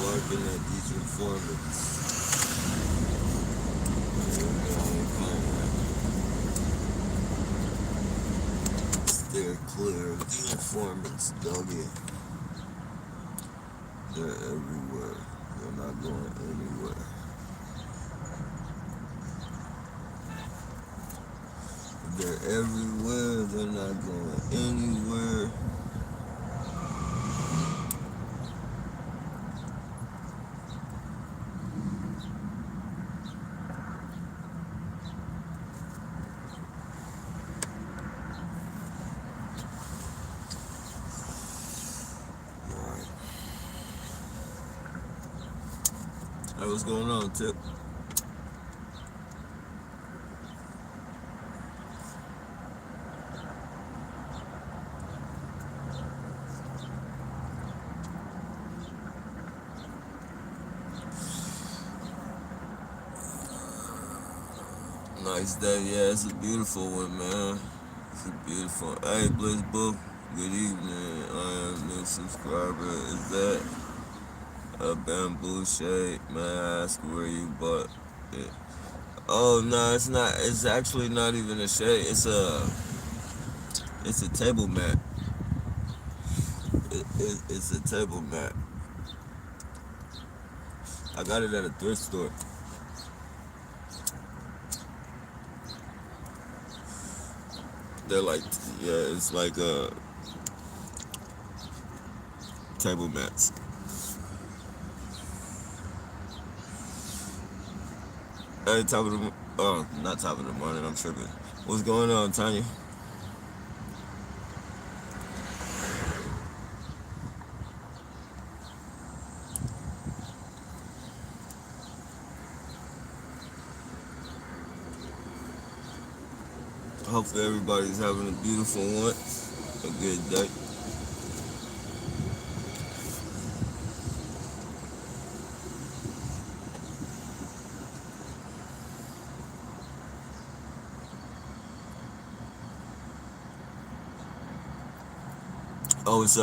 Barking at these informants. Steer clear of the informants, doggy. They're everywhere. They're not going anywhere. They're everywhere. They're not going anywhere. Alright. Hey, what's going on, Tip? Nice day, yeah, it's a beautiful one, man. It's a beautiful. Hey, Bliss Book. Good evening. I am new subscriber. Is that a bamboo shade? May I ask where you bought it? Oh no, it's not. It's actually not even a shade. It's a table mat. It's a table mat. I got it at a thrift store. They're like, yeah, it's like table mats. Hey, top of the, oh, not top of the morning. I'm tripping. What's going on, Tanya? Hopefully everybody's having a beautiful one, a good day. Oh, it's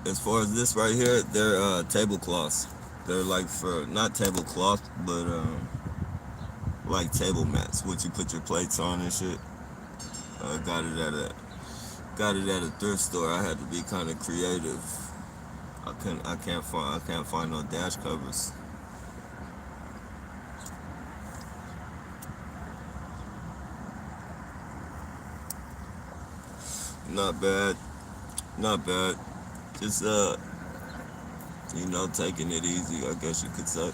as far as this right here, they're tablecloths. They're like for not tablecloth, but like table mats, what you put your plates on and shit. Got it at a thrift store. I had to be kind of creative. I can't find no dash covers. Not bad, not bad. Just taking it easy, I guess you could say.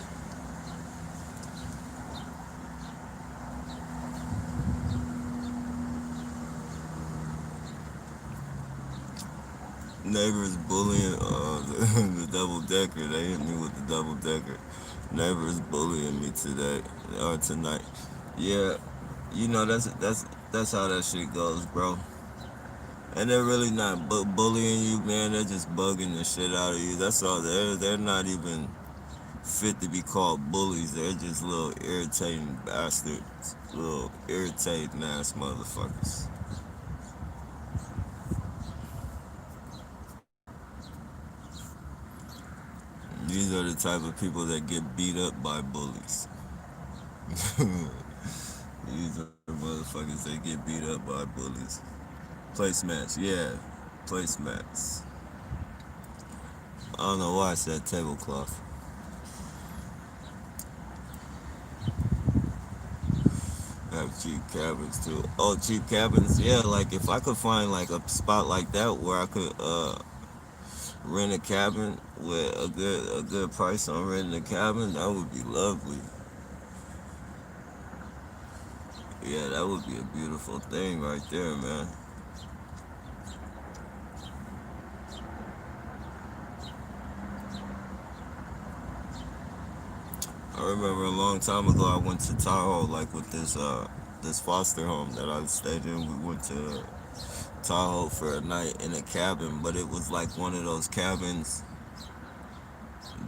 Neighbors bullying the double decker. They hit me with the double decker. Neighbors bullying me today or tonight. Yeah, that's how that shit goes, bro. And they're really not bullying you, man. They're just bugging the shit out of you. That's all. They're not even fit to be called bullies. They're just little irritating bastards, little irritating ass motherfuckers. These are the type of people that get beat up by bullies. These are motherfuckers that get beat up by bullies. Placemats, yeah, placemats. I don't know why I said tablecloth. cheap cabins too. Oh, cheap cabins. Yeah, like if I could find like a spot like that where I could rent a cabin with a good price on renting a cabin, that would be lovely. Yeah, that would be a beautiful thing right there, man. I remember a long time ago I went to Tahoe like with this foster home that I stayed in. We went to Tahoe for a night in a cabin, but it was like one of those cabins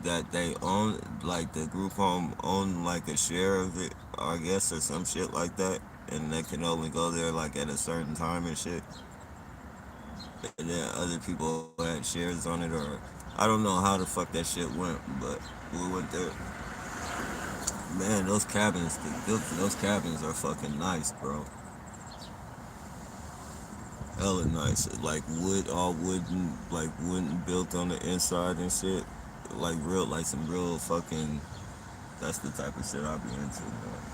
that they own, like the group home owned like a share of it, I guess, or some shit like that, and they can only go there like at a certain time and shit. And then other people had shares on it, or I don't know how the fuck that shit went, but we went there. Man, those cabins are fucking nice, bro. Hella nice. Like wood, all wooden, like wooden built on the inside and shit. Like real, like some real fucking. That's the type of shit I be into, man.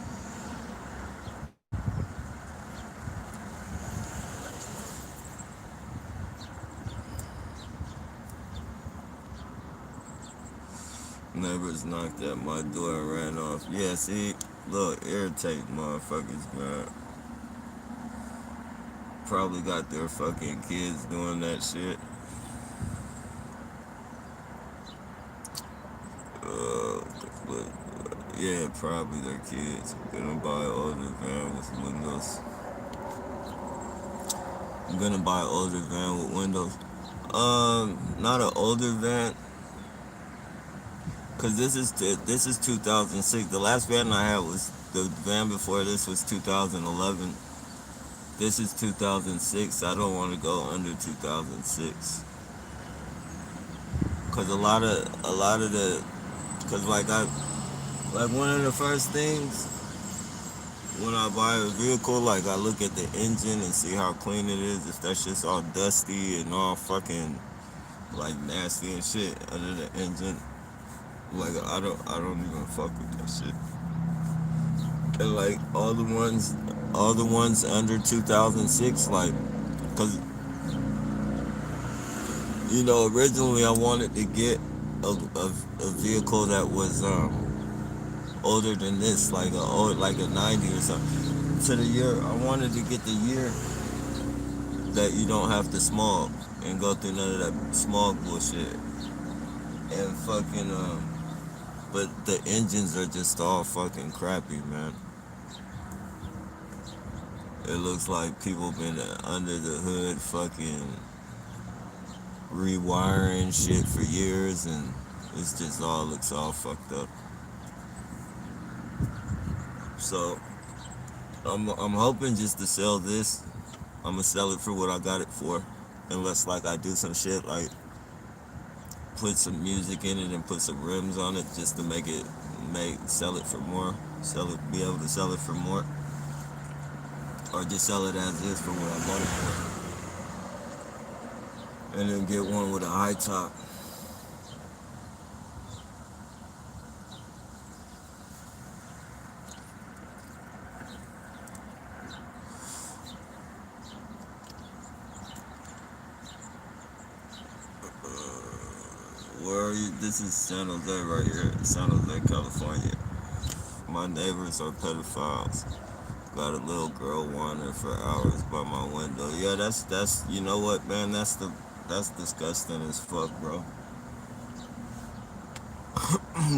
Neighbors knocked at my door and ran off. Yeah, see, look, irritate motherfuckers, man. Probably got their fucking kids doing that shit. Uh, but, yeah, probably their kids. Gonna buy an older van with windows. I'm gonna buy an older van with windows. Not an older van, cause this is 2006. The last van I had was the van before this was 2011. This is 2006. I don't want to go under 2006, cause a lot of the, cause like one of the first things when I buy a vehicle, like I look at the engine and see how clean it is. If that shit's all dusty and all fucking like nasty and shit under the engine, like I don't even fuck with that shit. And like all the ones under 2006, like, cause originally I wanted to get a vehicle that was older than this, like a 90 or something. To the year, I wanted to get the year that you don't have to smog and go through none of that smog bullshit. And fucking but the engines are just all fucking crappy, man. It looks like people been under the hood fucking rewiring shit for years, and it's just all looks all fucked up. So I'm hoping just to sell this. I'm gonna sell it for what I got it for, unless like I do some shit like put some music in it and put some rims on it just to make sell it for more, be able to sell it for more, or just sell it as is for what I bought it for, and then get one with a high top. Where are you? This is San Jose right here, San Jose, California. My neighbors are pedophiles. Got a little girl wandering for hours by my window. Yeah, that's you know what, man? That's disgusting as fuck, bro.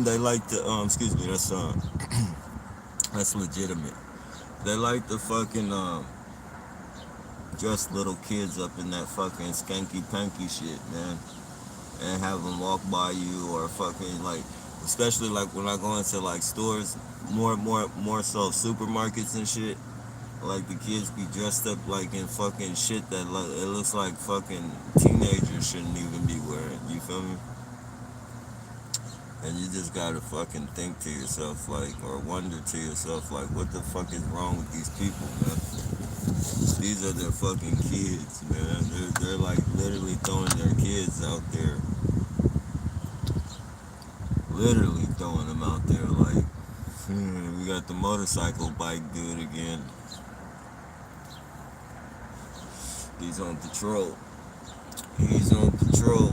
They like to excuse me. That's legitimate. They like to fucking dress little kids up in that fucking skanky panky shit, man, and have them walk by you, or fucking like, especially like when I go into like stores, more so supermarkets and shit. Like the kids be dressed up like in fucking shit that it looks like fucking teenagers shouldn't even be wearing. You feel me? And you just gotta fucking think to yourself like, or wonder to yourself like, what the fuck is wrong with these people, man? These are their fucking kids, man. They're like literally throwing their kids out there, literally throwing them out there like, we got the motorcycle bike dude again. He's on patrol. He's on patrol.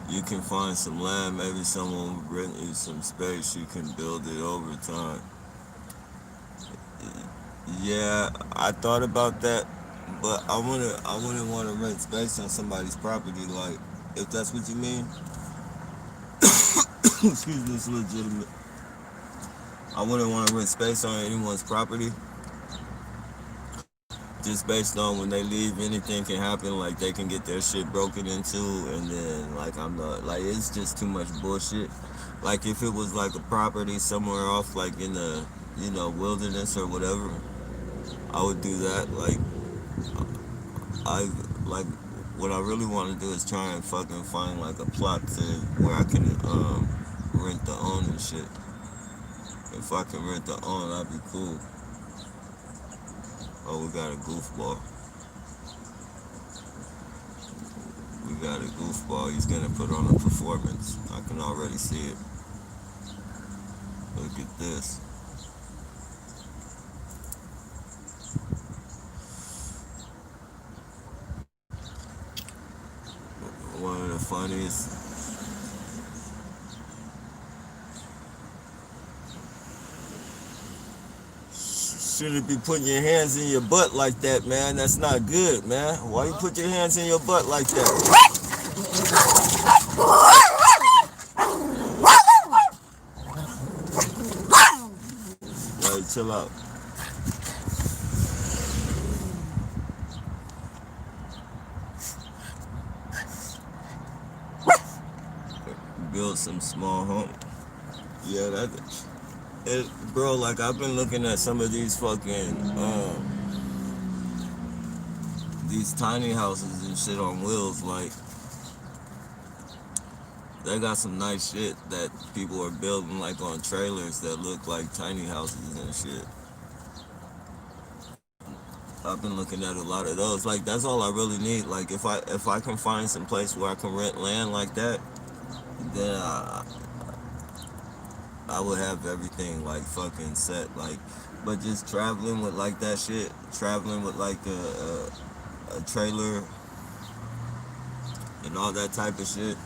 You can find some land, maybe someone will rent you some space. You can build it over time. Yeah, I thought about that, but I wouldn't want to rent space on somebody's property. Like, if that's what you mean, excuse me, it's legitimate. I wouldn't want to rent space on anyone's property, just based on when they leave, anything can happen. Like, they can get their shit broken into, and then like I'm not like it's just too much bullshit. Like, if it was like a property somewhere off, like in the wilderness or whatever, I would do that. Like, I like what I really want to do is try and fucking find like a plot to where I can rent the own and shit. If I can rent the own, that'd be cool. Oh, we got a goofball. We got a goofball. He's gonna put on a performance. I can already see it. Look at this. One of the funniest. Shouldn't be putting your hands in your butt like that, man. That's not good, man. Why you put your hands in your butt like that? Like, chill out. Build some small home. Yeah, bro. Like, I've been looking at some of these fucking these tiny houses and shit on wheels. Like, they got some nice shit that people are building like on trailers that look like tiny houses and shit. I've been looking at a lot of those. Like, that's all I really need. Like, if I can find some place where I can rent land like that, then I would have everything like fucking set. Like, but just traveling with like that shit, traveling with like a trailer and all that type of shit,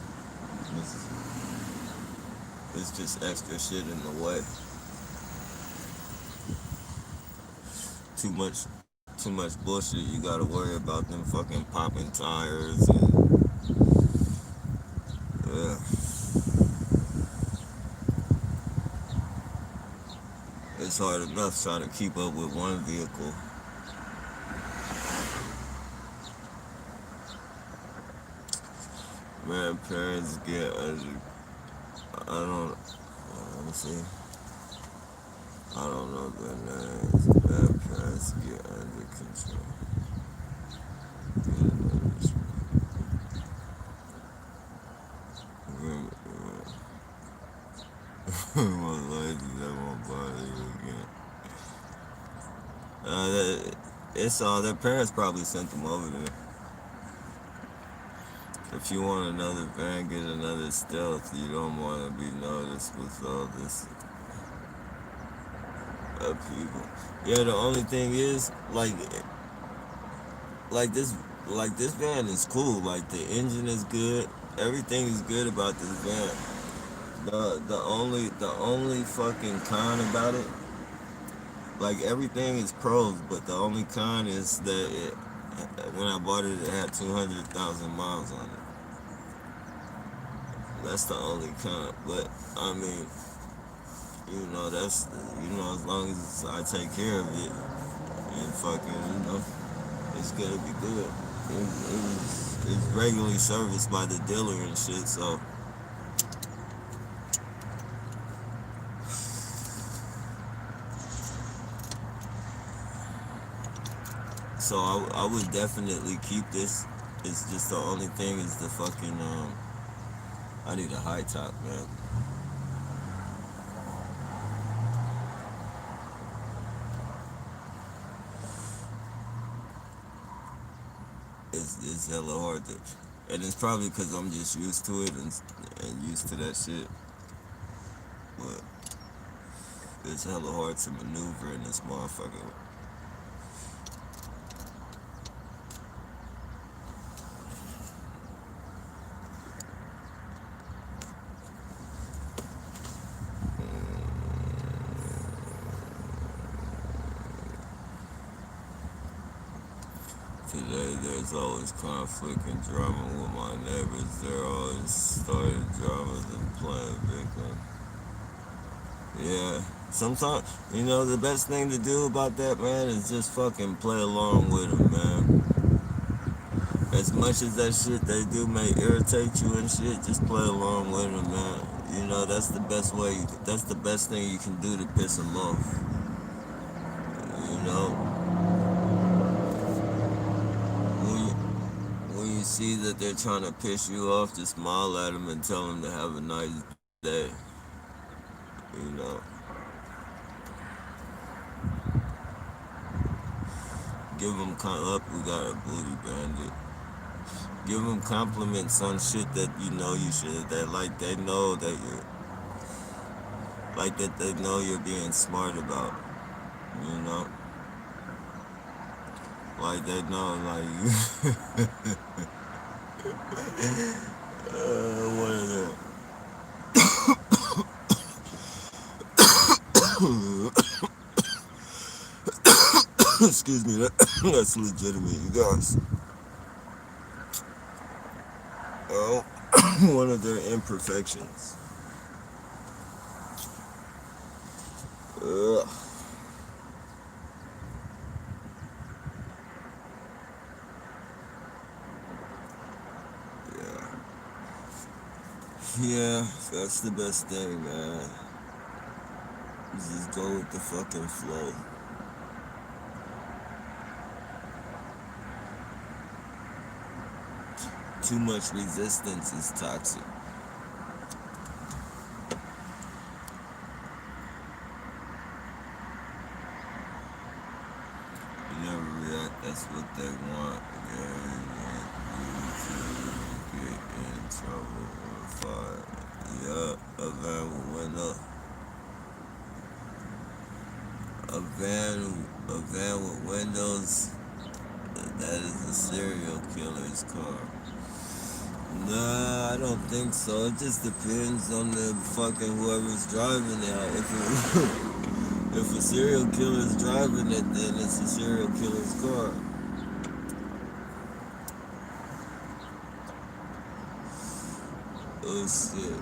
it's, it's just extra shit in the way. Too much, too much bullshit. You gotta worry about them fucking popping tires and yeah. It's hard enough trying to keep up with one vehicle. Man, parents get under. I don't. Let me see. I don't know their names. Man, parents get under control. My life that won't bother you again. It's all their parents probably sent them over there. If you want another van, get another stealth. You don't want to be noticed with all this people. Yeah, the only thing is, like this, like this van is cool. Like, the engine is good. Everything is good about this van. The only fucking con about it, like, everything is pros, but the only con is that when I bought it, it had 200,000 miles on it. That's the only con. But I mean, that's as long as I take care of it and fucking, it's gonna be good. It's regularly serviced by the dealer and shit, so I would definitely keep this. It's just the only thing is the fucking I need a high top, man. It's hella hard to. And it's probably because I'm just used to it and used to that shit. But it's hella hard to maneuver in this motherfucker. Today there's always conflict and drama with my neighbors. They're always starting dramas and playing victim. Yeah. Sometimes, the best thing to do about that, man, is just fucking play along with them, man. As much as that shit they do may irritate you and shit, just play along with them, man. That's the best way. That's the best thing you can do to piss them off. You know, when you, when you see that they're trying to piss you off, just smile at them and tell them to have a nice day. You know, give them up. We got a booty bandit. Give them compliments on shit that you should. That like they know that you're like that they know you're being smart about. You know, like they know like what are they? Excuse me, that's legitimate, you guys. Oh, one of their imperfections. Ugh. Yeah. Yeah, that's the best thing, man. Just go with the fucking flow. Too much resistance is toxic. You never react, that's what they want. They want you to get in trouble or fight. Yeah, a van with window. A van with windows. That is a serial killer's car. Nah, I don't think so. It just depends on the fucking whoever's driving it. If a serial killer's driving it, then it's a serial killer's car. Oh shit.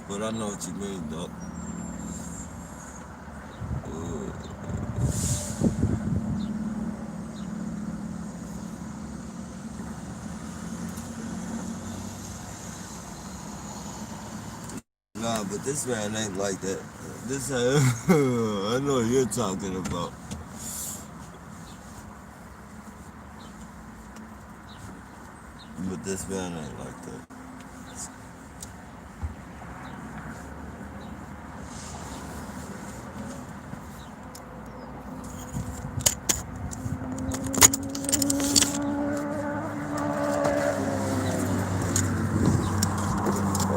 But I know what you mean, though. Nah, but this man ain't like that. This I know what you're talking about. But this man ain't like that.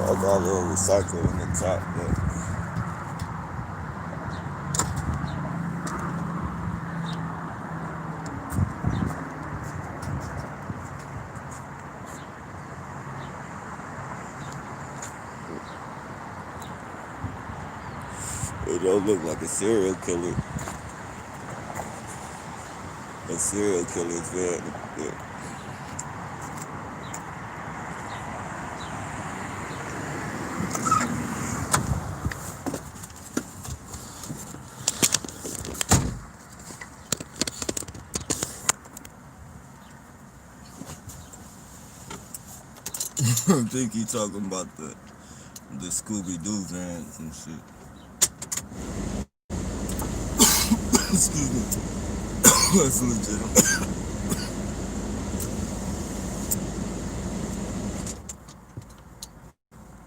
I got a little recycle in the top, but it don't look like a serial killer. A serial killer's van. Yeah. I think he talking about the Scooby Doo vans and shit. Excuse me. That's legitimate.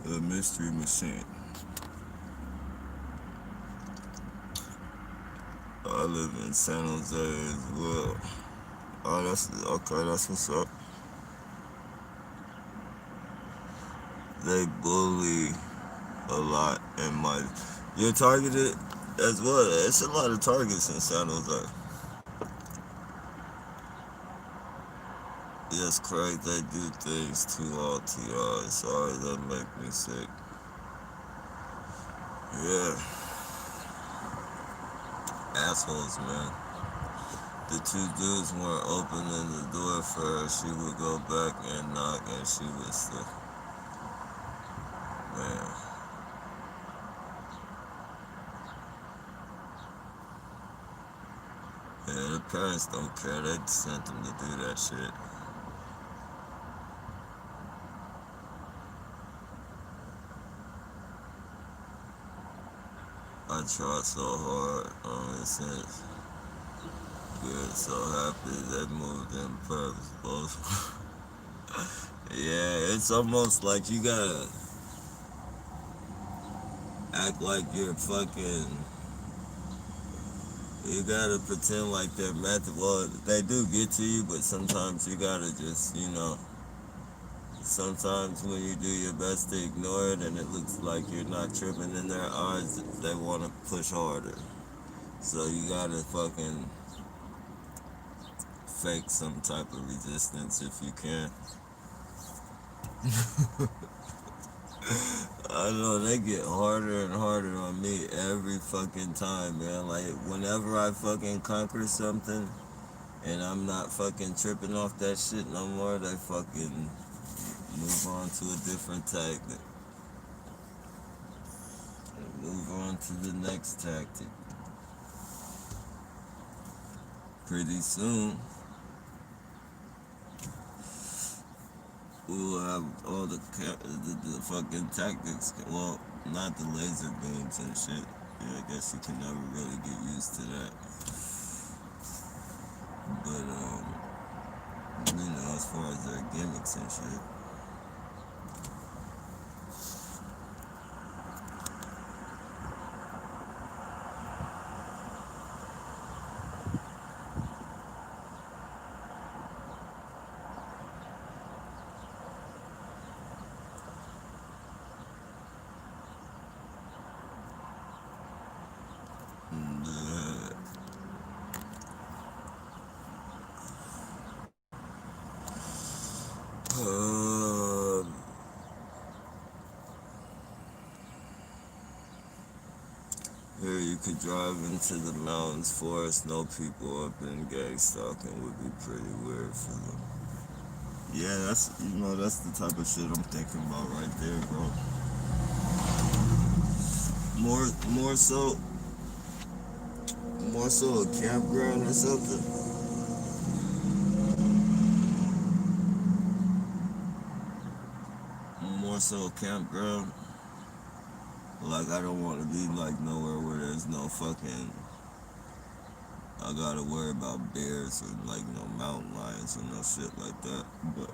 A mystery machine. I live in San Jose as well. Oh, that's okay. That's what's up. They bully a lot in my. You're targeted as well. It's a lot of targets in San Jose. Yes, correct. They do things to LTR. Sorry, that make me sick. Yeah, assholes, man. The two dudes weren't opening the door for her. She would go back and knock, and she would say, "Man, yeah, the parents don't care. They sent them to do that shit." I tried so hard since. Good, so happy they moved in purpose. Both. Yeah, it's almost like you gotta act like you're fucking. You gotta pretend like they're method. Well, they do get to you, but sometimes you gotta just, sometimes when you do your best to ignore it and it looks like you're not tripping in their eyes, they wanna push harder. So you gotta fucking fake some type of resistance if you can. I know they get harder and harder on me every fucking time, man. Like whenever I fucking conquer something and I'm not fucking tripping off that shit no more, they fucking move on to a different tactic. Move on to the next tactic. Pretty soon, we'll have all the fucking tactics. Well, not the laser beams and shit. Yeah, I guess you can never really get used to that. But as far as their gimmicks and shit. And, uh, here you could drive into the mountains, forest, no people up in gang stalking would be pretty weird for them. Yeah, that's the type of shit I'm thinking about right there, bro. More so, more so a campground or something. More so a campground. Like I don't want to be like nowhere where there's no fucking. I gotta worry about bears or like no mountain lions or no shit like that. But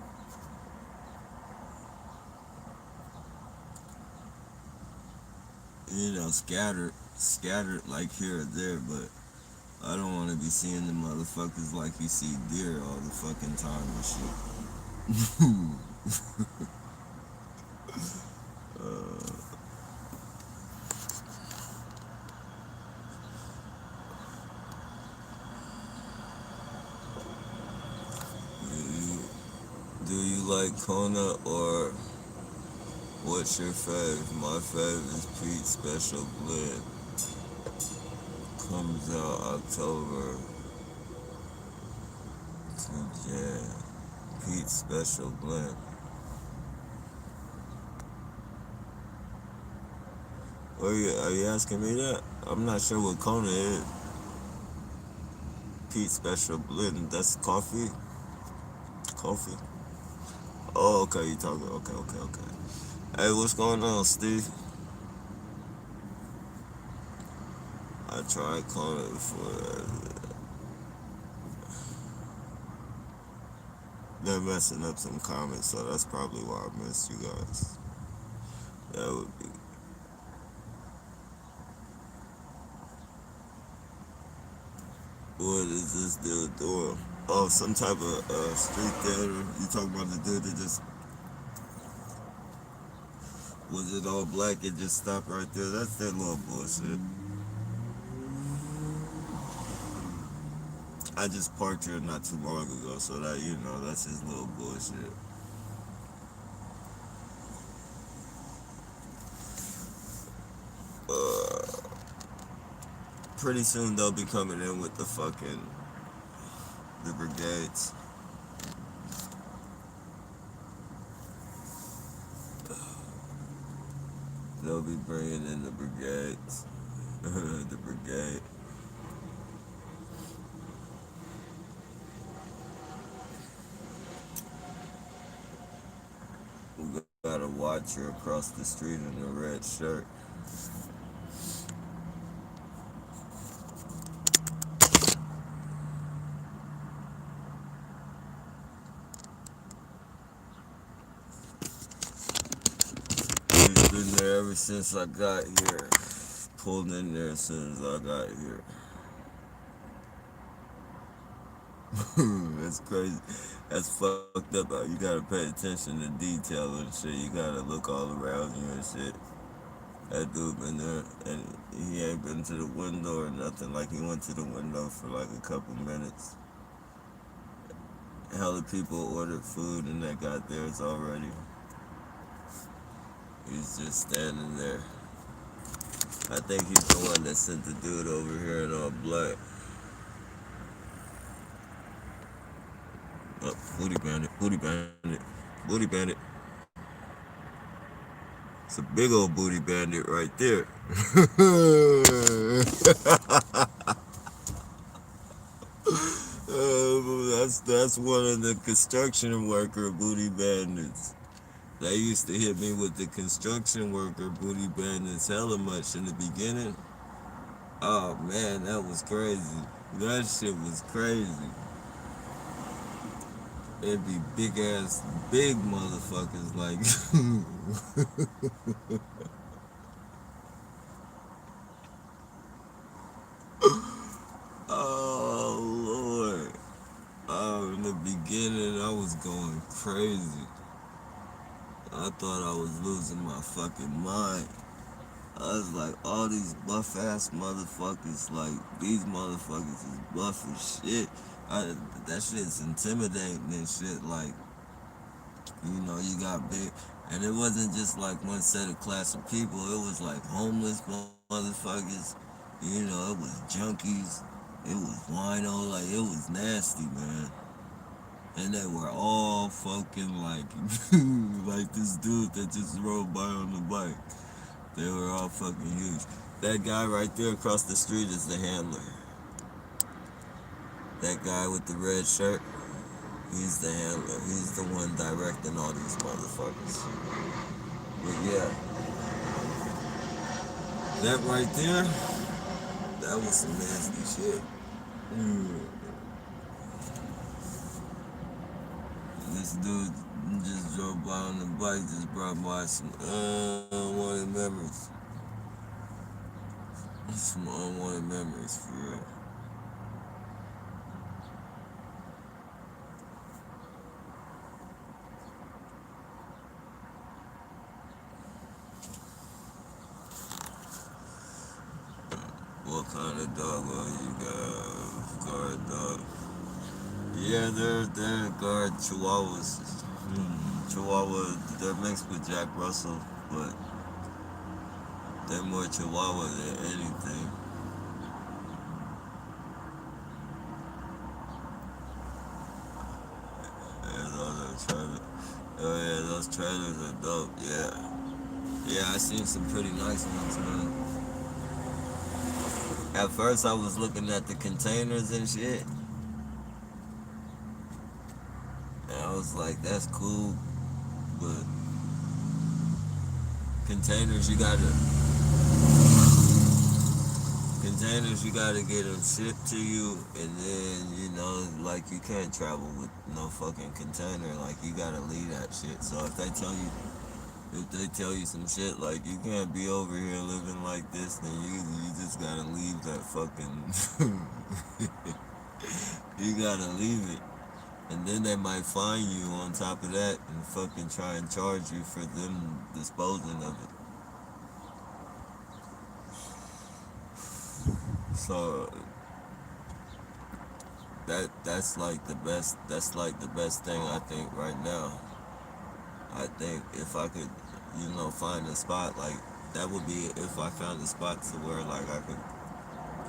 scattered like here or there. But I don't want to be seeing the motherfuckers like you see deer all the fucking time and shit. Do you like Kona or what's your fave? My fave is Pete Special Blend. Comes out October to Jan. Pete Special Blend. Are you asking me that? I'm not sure what Kona is. Pete Special Blend. That's coffee. Coffee. Oh, okay. You talking? Okay, okay, okay. Hey, what's going on, Steve? I tried calling before. They're messing up some comments, so that's probably why I missed you guys. That would be. What is this dude doing? Oh, some type of street theater. You talking about the dude that just was it all black and just stopped right there? That's that little bullshit. I just parked here not too long ago, so that you know that's his little bullshit. Uh, Pretty soon they'll be coming in with the brigades. They'll be bringing in the brigades. The brigade. We got a watcher across the street in a red shirt. He's been there ever since I got here. Pulled in there as soon as I got here. That's crazy. That's fucked up. You gotta pay attention to detail and shit. You gotta look all around you and shit. That dude been there and he ain't been to the window or nothing. Like he went to the window for like a couple minutes. Hella people ordered food and they got theirs already. He's just standing there. I think he's the one that sent the dude over here in all black. Oh, booty bandit, booty bandit, booty bandit. It's a big old booty bandit right there. That's one of the construction worker booty bandits. They used to hit me with the construction worker booty bandits hella much in the beginning. Oh man, that was crazy. That shit was crazy. It'd be big ass, big motherfuckers like. Oh Lord. Oh, in the beginning, I was going crazy. I thought I was losing my fucking mind. I was like, all these buff ass motherfuckers, like, these motherfuckers is buff as shit. That shit's intimidating and shit. Like, you know, you got big. And it wasn't just like one set of class of people, it was like homeless motherfuckers. You know, it was junkies. It was wino. Like, it was nasty, man. And they were all fucking like, like this dude that just rode by on the bike. They were all fucking huge. That guy right there across the street is the handler. That guy with the red shirt, he's the handler. He's the one directing all these motherfuckers. But yeah, that right there, that was some nasty shit. Mm. This dude just drove by on the bike, just brought by some unwanted memories. Some unwanted memories for real. What kind of dog are you got? Guard dog. Yeah, they're guard chihuahuas. Chihuahua, they're mixed with Jack Russell, but they're more chihuahua than anything. There's all those trailers. Oh yeah, those trailers are dope. Yeah, yeah, I seen some pretty nice ones, man. At first, I was looking at the containers and shit, and I was like, that's cool, but containers, you gotta get them shipped to you, and then you know, like you can't travel with no fucking container. Like you gotta leave that shit. So If they tell you some shit like you can't be over here living like this, then you just gotta leave that fucking. You gotta leave it, and then they might fine you on top of that and fucking try and charge you for them disposing of it. So that's like the best. That's like the best thing I think right now. I think if I could, find a spot like that would be if I found a spot to where like I could,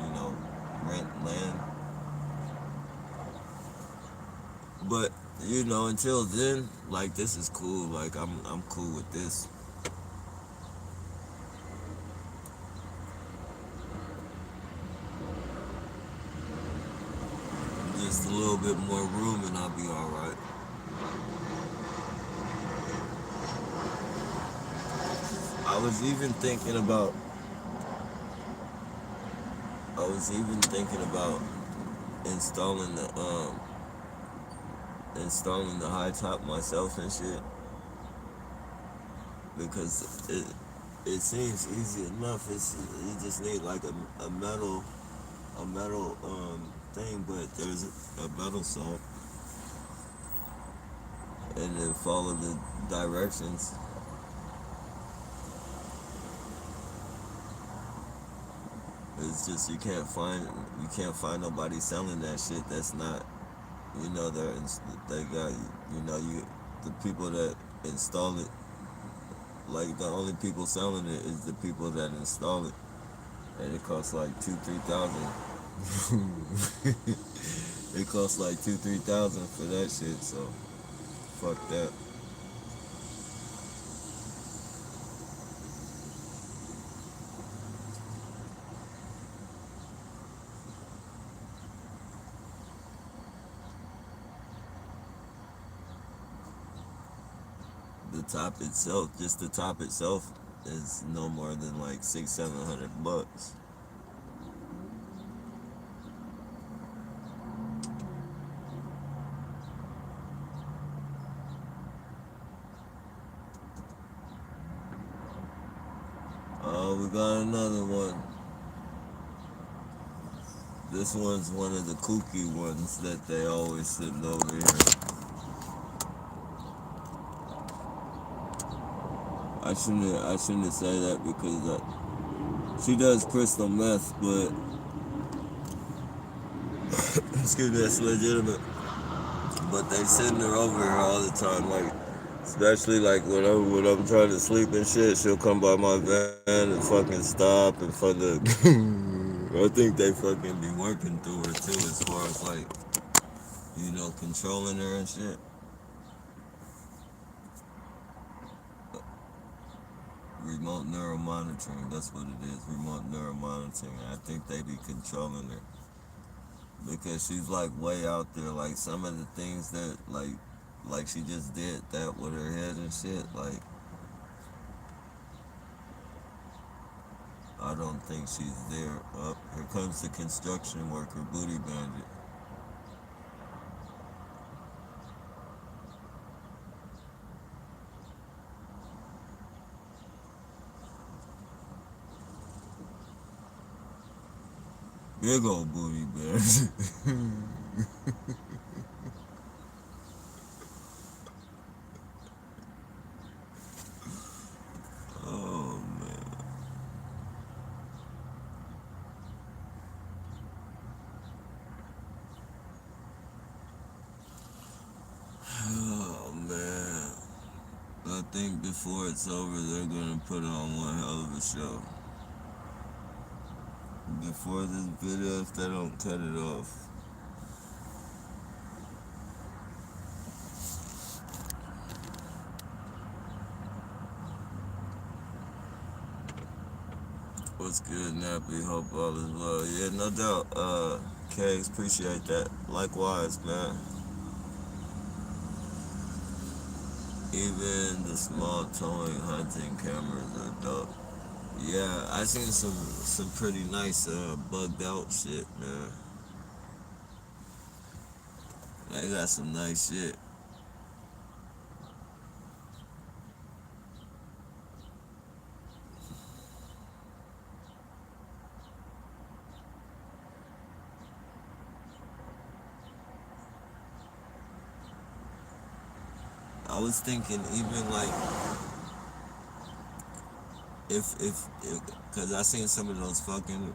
you know, rent land. But until then, like this is cool. Like I'm cool with this. Just a little bit more room and I'll be all right. I was even thinking about. I was even thinking about installing the high top myself and shit because it seems easy enough. You just need like a metal thing, but there's a metal saw and then follow the directions. It's just you can't find nobody selling that shit that's not they got you the people that install it, like the only people selling it is the people that install it, and it costs like 2-3 thousand. It costs like 2-3 thousand for that shit, so fuck that. The top itself is no more than like 600-700 bucks. Oh, we got another one. This one's one of the kooky ones that they always send over here. I shouldn't say that because she does crystal meth, but excuse me, that's legitimate. But they send her over here all the time, like especially like when I'm trying to sleep and shit. She'll come by my van and fucking stop and fucking. I think they fucking be working through her too, as far as like controlling her and shit. Remote neuromonitoring, that's what it is. Remote neuromonitoring. I think they be controlling her because she's like way out there. Like some of the things that like she just did that with her head and shit. Like I don't think she's there. Up here comes the construction worker, booty bandit. Big old booty bandit. Oh man. Oh man. I think before it's over, they're gonna put on one hell of a show. Before this video, if they don't cut it off. What's good, Nappy? Hope all is well. Yeah, no doubt. K's, appreciate that. Likewise, man. Even the small towing hunting cameras are dope. Yeah, I seen some pretty nice bugged out shit, man. They got some nice shit. I was thinking even like if because I seen some of those fucking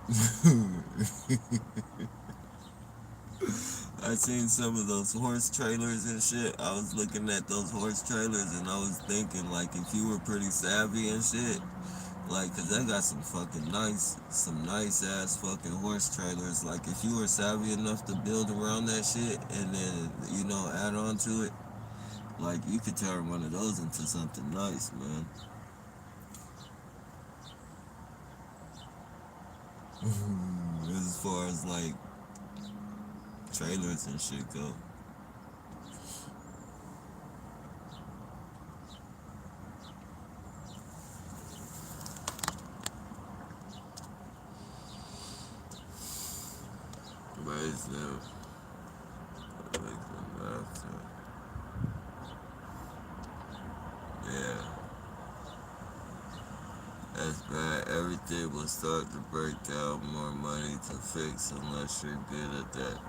I seen some of those horse trailers and shit. I was looking at those horse trailers and I was thinking like if you were pretty savvy and shit, like, cause they got some nice ass fucking horse trailers. Like, if you were savvy enough to build around that shit and then, add on to it, like, you could turn one of those into something nice, man. As far as, like, trailers and shit go. Raise them, make them after. Yeah, that's bad. Everything will start to break down, more money to fix unless you're good at that.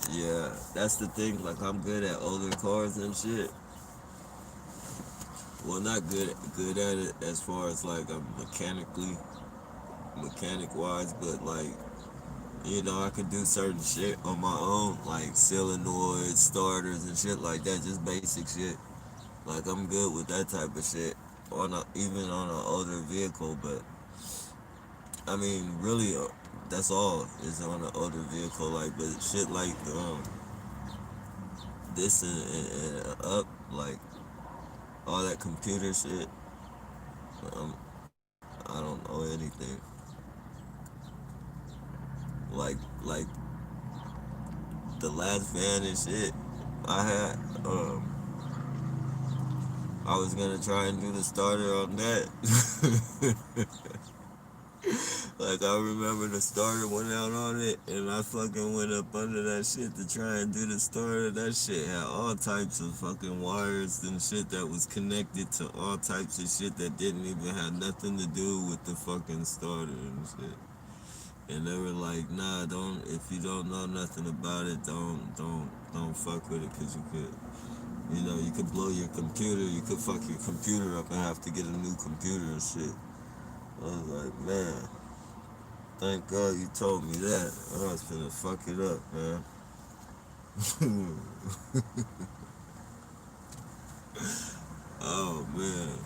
Yeah, that's the thing. Like, I'm good at older cars and shit. Well, not good at it as far as like I'm mechanic wise, but like I can do certain shit on my own, like solenoids, starters, and shit like that. Just basic shit. Like I'm good with that type of shit even on an older vehicle. But I mean, really, that's all is on an older vehicle. Like, but shit like this and up, like all that computer shit. Um, I don't know anything. Like the last van and shit I had, I was gonna try and do the starter on that. Like I remember the starter went out on it, and I fucking went up under that shit to try and do the starter. That shit had all types of fucking wires and shit that was connected to all types of shit that didn't even have nothing to do with the fucking starter and shit. And they were like, nah, don't, if you don't know nothing about it, don't fuck with it, cause you could blow your computer, you could fuck your computer up and have to get a new computer and shit. I was like, man, thank God you told me that. I was finna fuck it up, man. Oh man,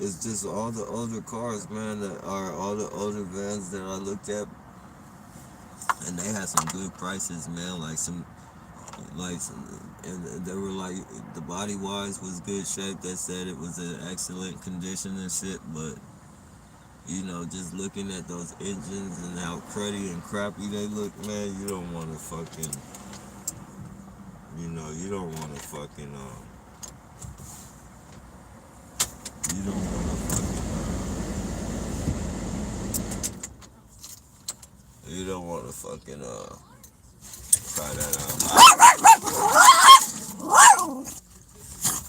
it's just all the older cars, man, that are all the older vans that I looked at, and they had some good prices, man. And they were like the body wise was good shape. They said it was in excellent condition and shit, but just looking at those engines and how cruddy and crappy they look, man, you don't want to fucking, you don't want to fucking, you don't want to you don't want to fucking, try that out.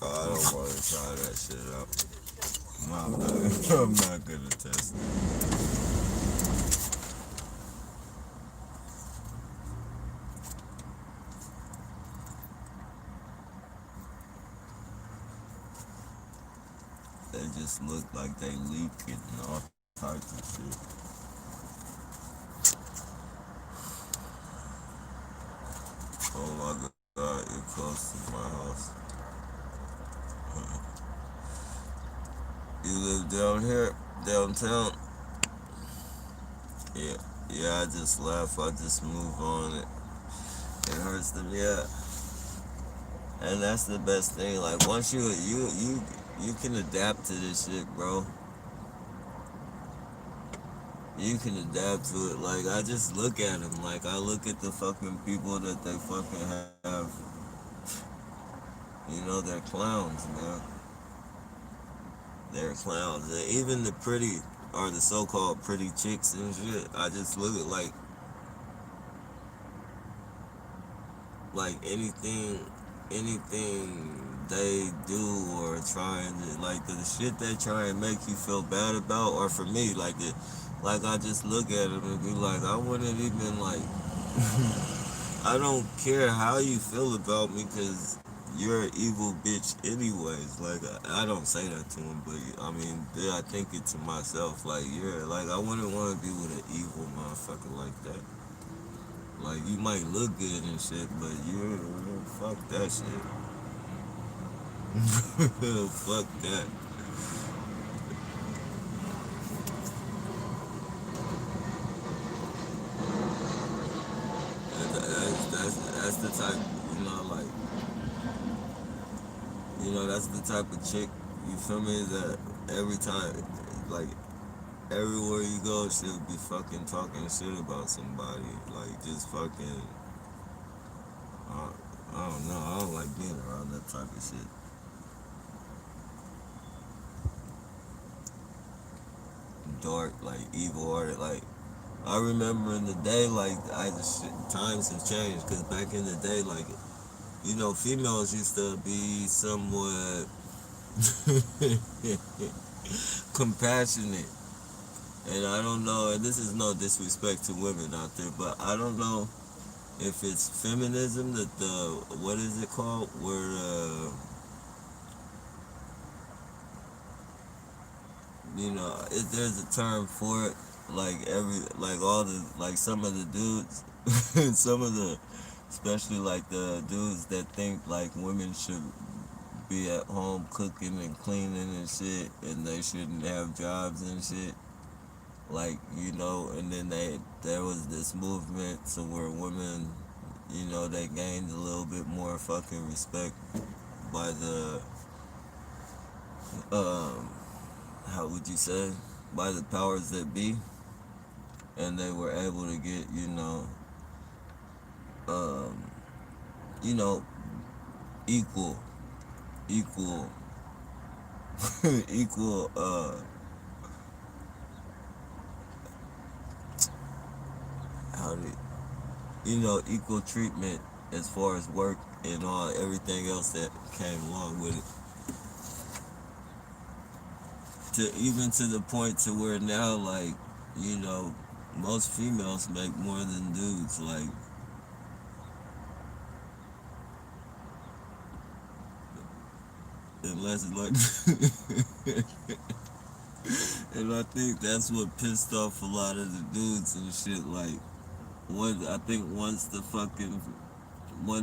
I don't want to try that shit out. No, I'm not, I'm not gonna test it. They just look like they leak and all types of shit. Oh my God, you're close to my house. You live down here, downtown? Yeah, yeah. I just left. I just moved on. It hurts them, yeah. And that's the best thing. Like once you can adapt to this shit, bro. You can adapt to it. Like I just look at them. Like I look at the fucking people that they fucking have. They're clowns, man. They're clowns. And even the pretty or the so-called pretty chicks and shit. I just look at like anything they do or trying to like the shit they try and make you feel bad about, or for me like Like I just look at him and be like, I wouldn't even like. I don't care how you feel about me because you're an evil bitch anyways. Like I don't say that to him, but I mean, yeah, I think it to myself. Like you're like I wouldn't want to be with an evil motherfucker like that. Like you might look good and shit, but you're fuck that shit. Fuck that. That's the type, you know, like that's the type of chick. You feel me? That every time, like everywhere you go, she'll be fucking talking shit about somebody. Like just fucking. Uh, I don't know. I don't like being around that type of shit. Dark, like evil hearted. Like I remember in the day, like times have changed. Cause back in the day, like females used to be somewhat compassionate. And I don't know, and this is no disrespect to women out there, but I don't know if it's feminism that what is it called? Where there's a term for it. Like all the like some of the dudes, some of the, especially like the dudes that think like women should be at home cooking and cleaning and shit, and they shouldn't have jobs and shit. Like and then there was this movement to where women, they gained a little bit more fucking respect by the um how would you say, by the powers that be, and they were able to get um you know equal equal equal how do equal treatment as far as work and all everything else that came along with it, to even to the point to where now, like, you know most females make more than dudes, like, unless it's like and I think that's what pissed off a lot of the dudes and shit. Like, I think once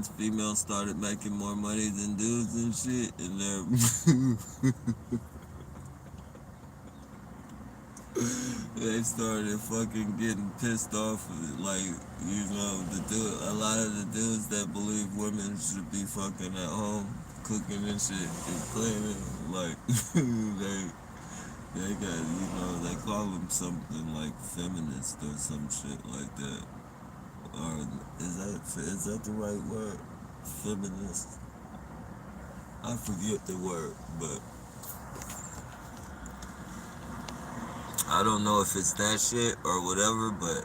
females started making more money than dudes and shit, and they're they started fucking getting pissed off. Like, a lot of the dudes that believe women should be fucking at home cooking and shit and cleaning, like they got, they call them something like feminist or some shit like that. Or is that the right word? Feminist? I forget the word, but I don't know if it's that shit or whatever, but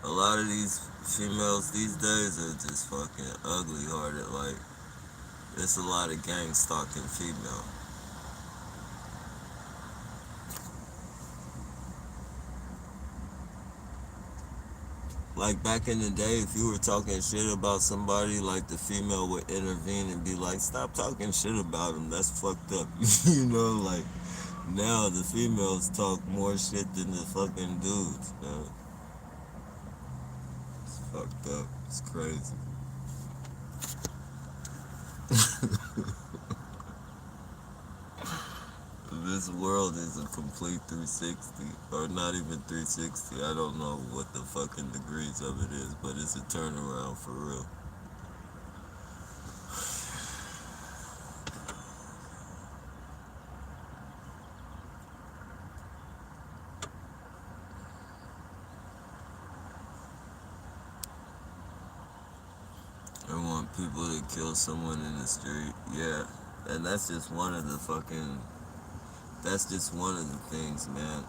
a lot of these females these days are just fucking ugly hearted. Like, it's a lot of gang stalking female. Like, back in the day, if you were talking shit about somebody, like, the female would intervene and be like, stop talking shit about him, that's fucked up. Like, now the females talk more shit than the fucking dudes, man. It's fucked up. It's crazy. This world is a complete 360, or not even 360. I don't know what the fucking degrees of it is, but it's a turnaround for real. I want people to kill someone in the street, yeah, and that's just one of the things, man.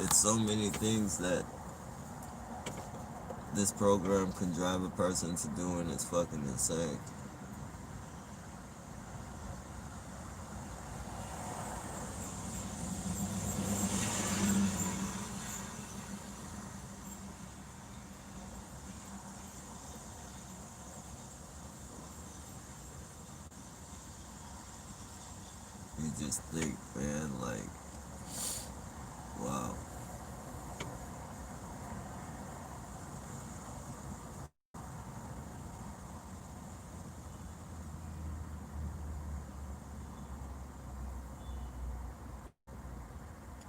It's so many things that this program can drive a person to do, and it's fucking insane. just think, man, like, wow.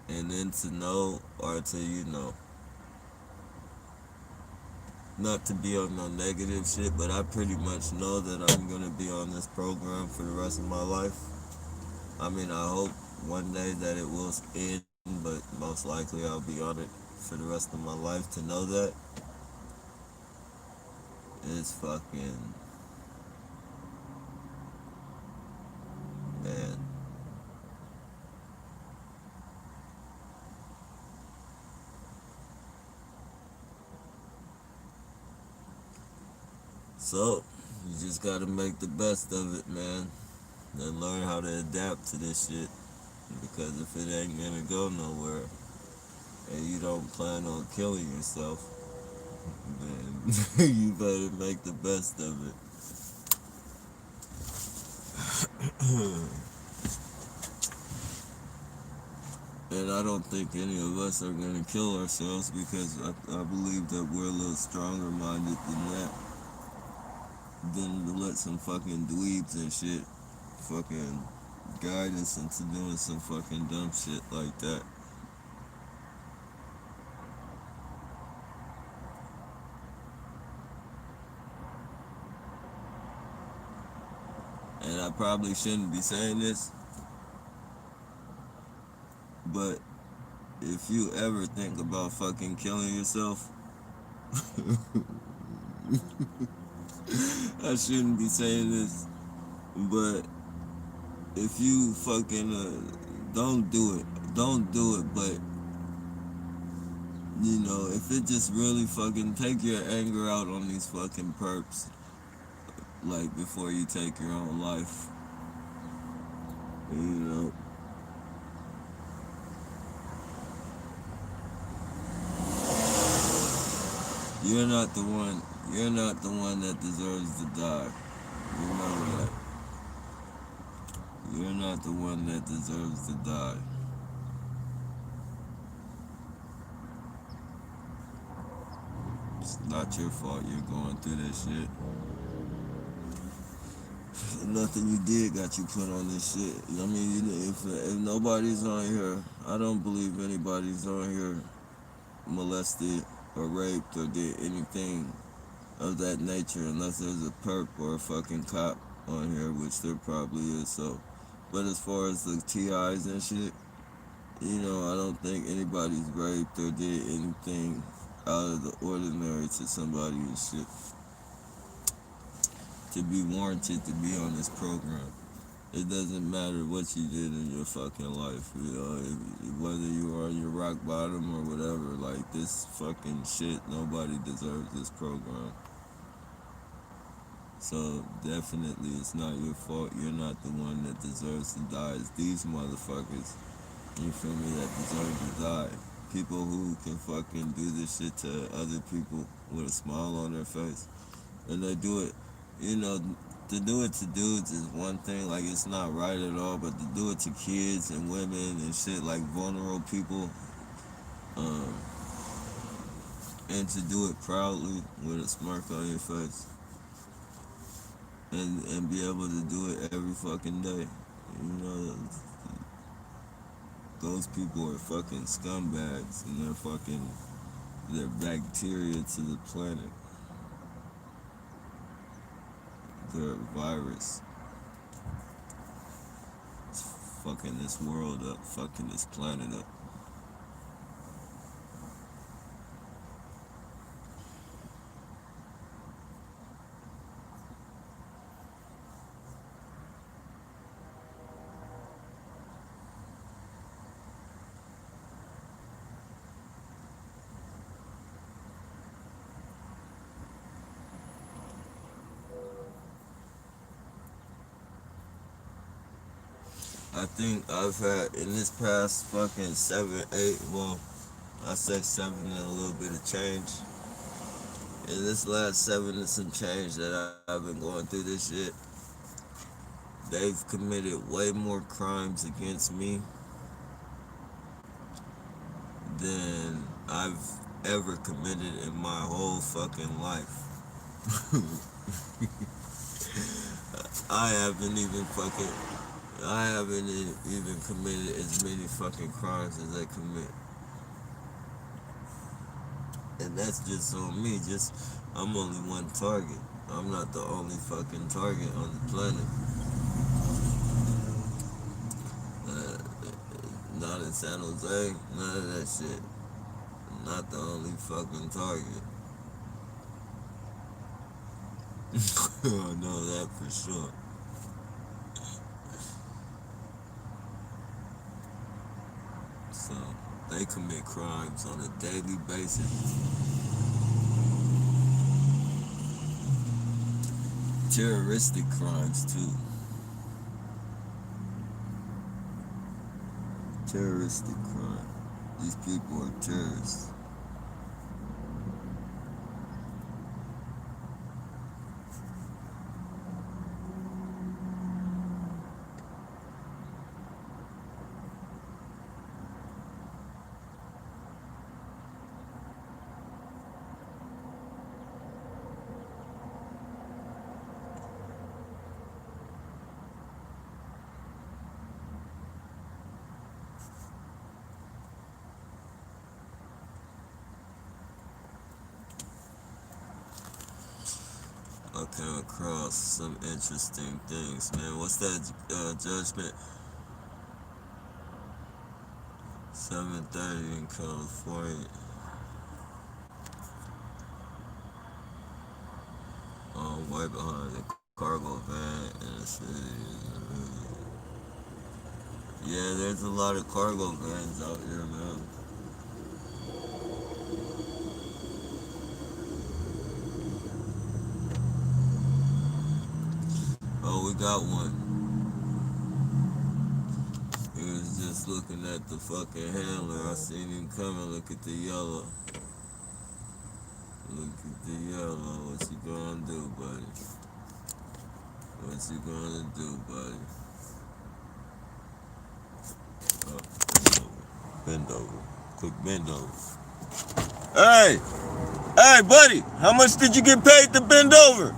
And then to know, or to, not to be on no negative shit, but I pretty much know that I'm gonna be on this program for the rest of my life. I mean, I hope one day that it will end, but most likely I'll be on it for the rest of my life. To know that is fucking, man. So, you just gotta make the best of it, man. And learn how to adapt to this shit. Because if it ain't gonna go nowhere, and you don't plan on killing yourself, then you better make the best of it. And I don't think any of us are gonna kill ourselves because I believe that we're a little stronger minded than that. Than to let some fucking dweebs and shit fucking guide us into doing some fucking dumb shit like that. And I probably shouldn't be saying this, but if you ever think about fucking killing yourself, I shouldn't be saying this, but if you fucking don't do it, don't do it. But if it just really fucking take your anger out on these fucking perps, like before you take your own life, you know, you're not the one. You're not the one that deserves to die. Remember that. You're not the one that deserves to die. It's not your fault you're going through this shit. Nothing you did got you put on this shit. I mean, if nobody's on here, I don't believe anybody's on here molested or raped or did anything of that nature unless there's a perp or a fucking cop on here, which there probably is. So, but as far as the TIs and shit, I don't think anybody's raped or did anything out of the ordinary to somebody and shit to be warranted to be on this program. It doesn't matter what you did in your fucking life, whether you are on your rock bottom or whatever. Like this fucking shit, nobody deserves this program. So definitely, it's not your fault. You're not the one that deserves to die. It's these motherfuckers. You feel me? That deserve to die. People who can fucking do this shit to other people with a smile on their face, and they do it. You know, to do it to dudes is one thing. Like it's not right at all. But to do it to kids and women and shit, like vulnerable people, um, and to do it proudly with a smirk on your face. And be able to do it every fucking day. Those people are fucking scumbags and they're bacteria to the planet. They're a virus. It's fucking this world up, fucking this planet up. I think I've had in this past fucking 7, 8, well, I say 7 and a little bit of change. In this last 7 and some change that I've been going through this shit, they've committed way more crimes against me than I've ever committed in my whole fucking life. I haven't even fucking I haven't even committed as many fucking crimes as they commit. And that's just on me. Just I'm only one target. I'm not the only fucking target on the planet. Uh, Not in San Jose, none of that shit. Not the only fucking target. I know that for sure. So they commit crimes on a daily basis. Terroristic crimes too. Terroristic crime. These people are terrorists. I came across some interesting things, man. What's that judgment? 7:30 in California. Way behind the cargo van in the city. Yeah, there's a lot of cargo vans out here, man. Oh, we got one. He was just looking at the fucking handler. I seen him coming. Look at the yellow. Look at the yellow. What you gonna do, buddy? What you gonna do, buddy? Oh, bend over. Bend over. Quick bend over. Hey! Hey, buddy! How much did you get paid to bend over?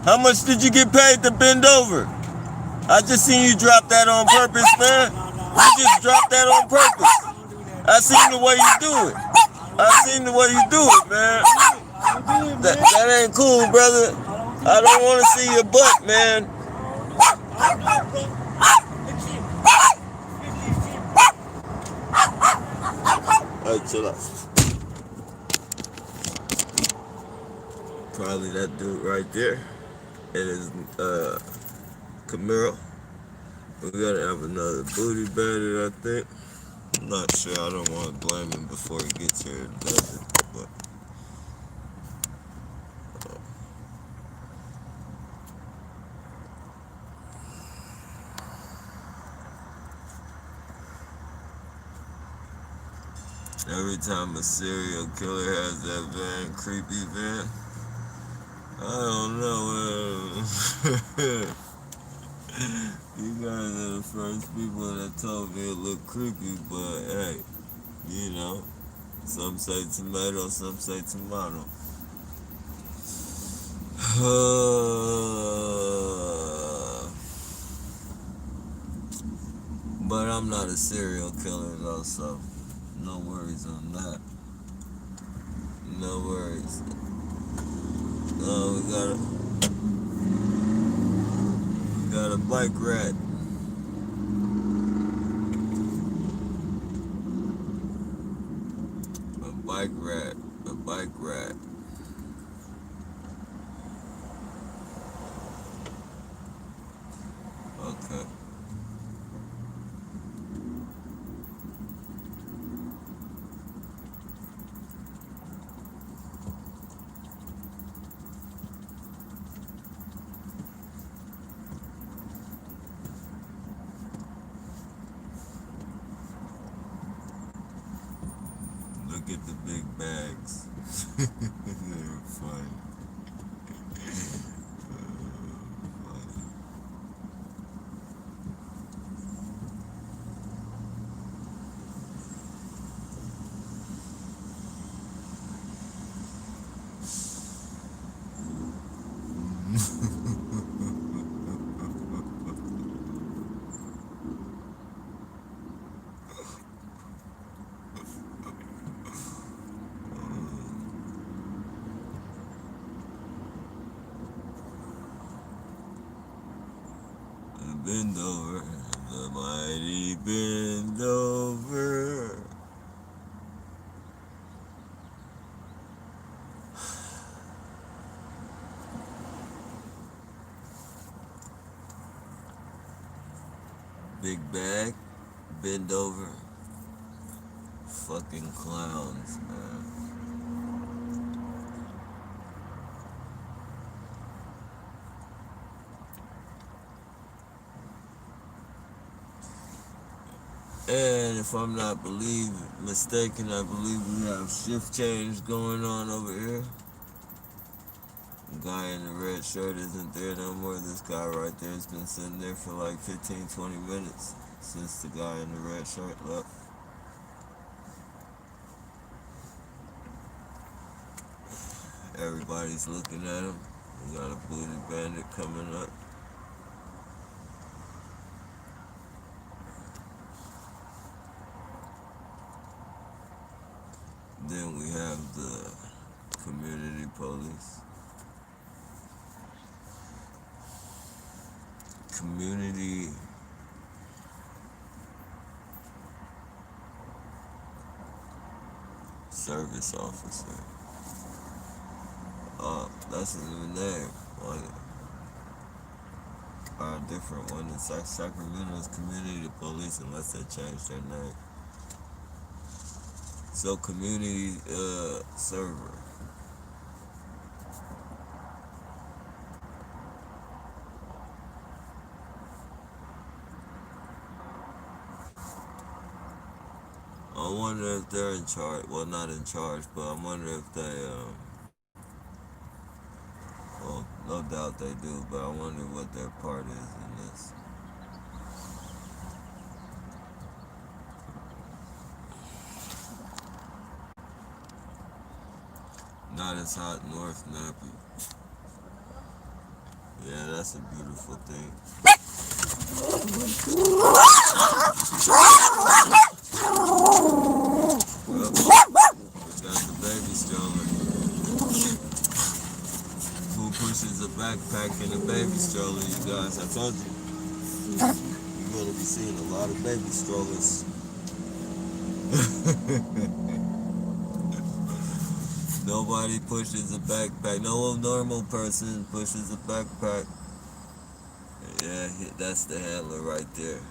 How much did you get paid to bend over? I just seen you drop that on purpose, man. You just dropped that on purpose. I seen the way you do it. I seen the way you do it, man. That ain't cool, brother. I don't want to see your butt, man. Alright, chill out. Probably that dude right there. It is Camaro. We gotta have another booty bandit, I think. I'm not sure. I don't want to blame him before he gets here and does it. But every time a serial killer has that van, creepy van, I don't know. You guys are the first people that told me it looked creepy, but hey, you know, some say tomato, some say tomato. But I'm not a serial killer though, so no worries on that. No worries. We got a bike rat. A bike rat. A bike rat. Okay. Look at the big bags. They're fun. bend over, the mighty bend over. Big bag, bend over. Fucking clowns, man. And if I'm not mistaken, I believe we have shift change going on over here. The guy in the red shirt isn't there no more. This guy right there has been sitting there for like 15, 20 minutes since the guy in the red shirt left. Everybody's looking at him. We got a booty bandit coming up. Then we have the community police. Community service officer. That's a new name. Like a different one. It's like Sacramento's community police unless they change their name. So community server. I wonder if they're in charge. Well, not in charge, but I wonder if they well, no doubt they do, but I wonder what their part is in this. Not as hot North Nappy. Yeah, that's a beautiful thing. Well, we got the baby stroller. Who pushes a backpack in a baby stroller, you guys? I told you. You're gonna be seeing a lot of baby strollers. Nobody pushes a backpack. No normal person pushes a backpack. Yeah, that's the handler right there.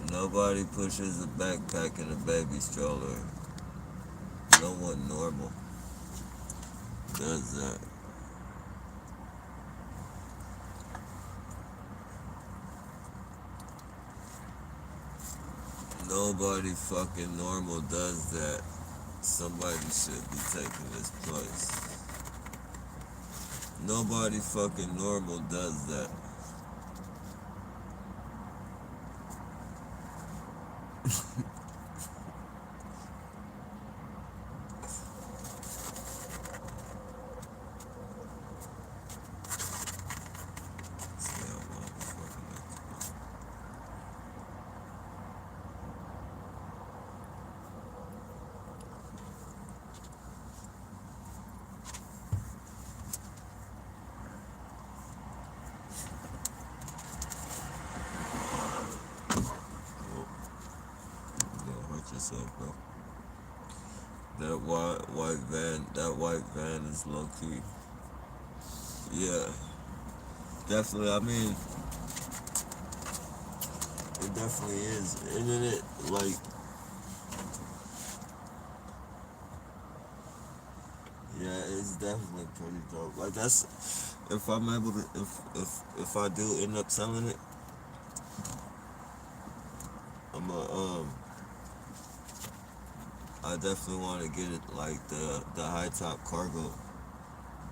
Nobody pushes a backpack in a baby stroller. No one normal does that. Nobody fucking normal does that. Somebody should be taking this place. Nobody fucking normal does that. Yourself, bro. That white van is low key. Yeah, definitely. I mean, it definitely is. Isn't it like? Yeah, it's definitely pretty dope. Like that's if I'm able to if I do end up selling it, I'm a I definitely want to get it like the high top cargo,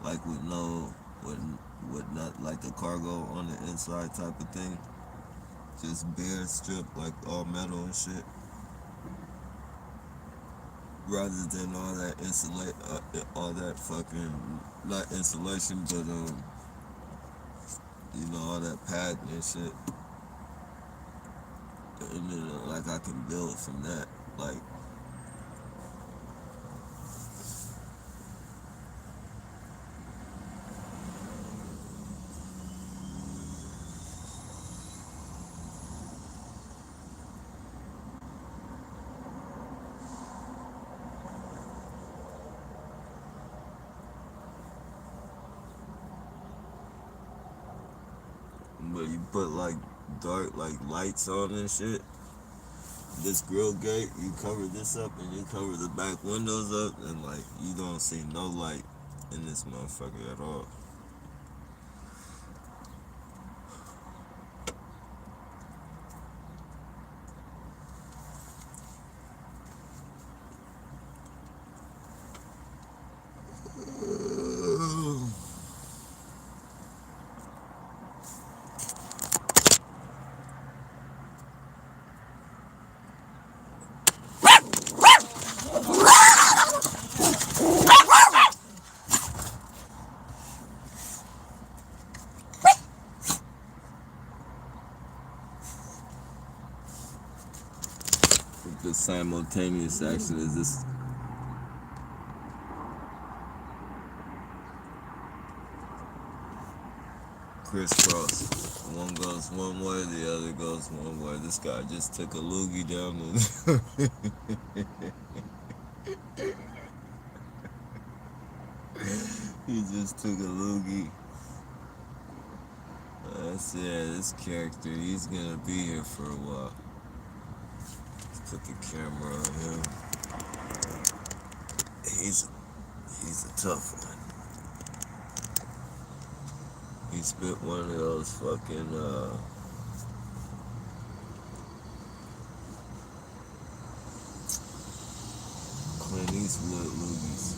like with not like the cargo on the inside type of thing, just bare strip like all metal and shit, rather than all that fucking not insulation, but all that padding and shit, and then like I can build from that, like. put like dark like lights on and shit. This grill gate, you cover this up and you cover the back windows up, and like you don't see no light in this motherfucker at all. The simultaneous action is this crisscross. One goes one way, the other goes one way. This guy just took a loogie down the. He just took a loogie. That's it. This character, he's gonna be here for a while. Let's put the camera on him. He's a tough one. He spit one of those fucking Clint Eastwood movies.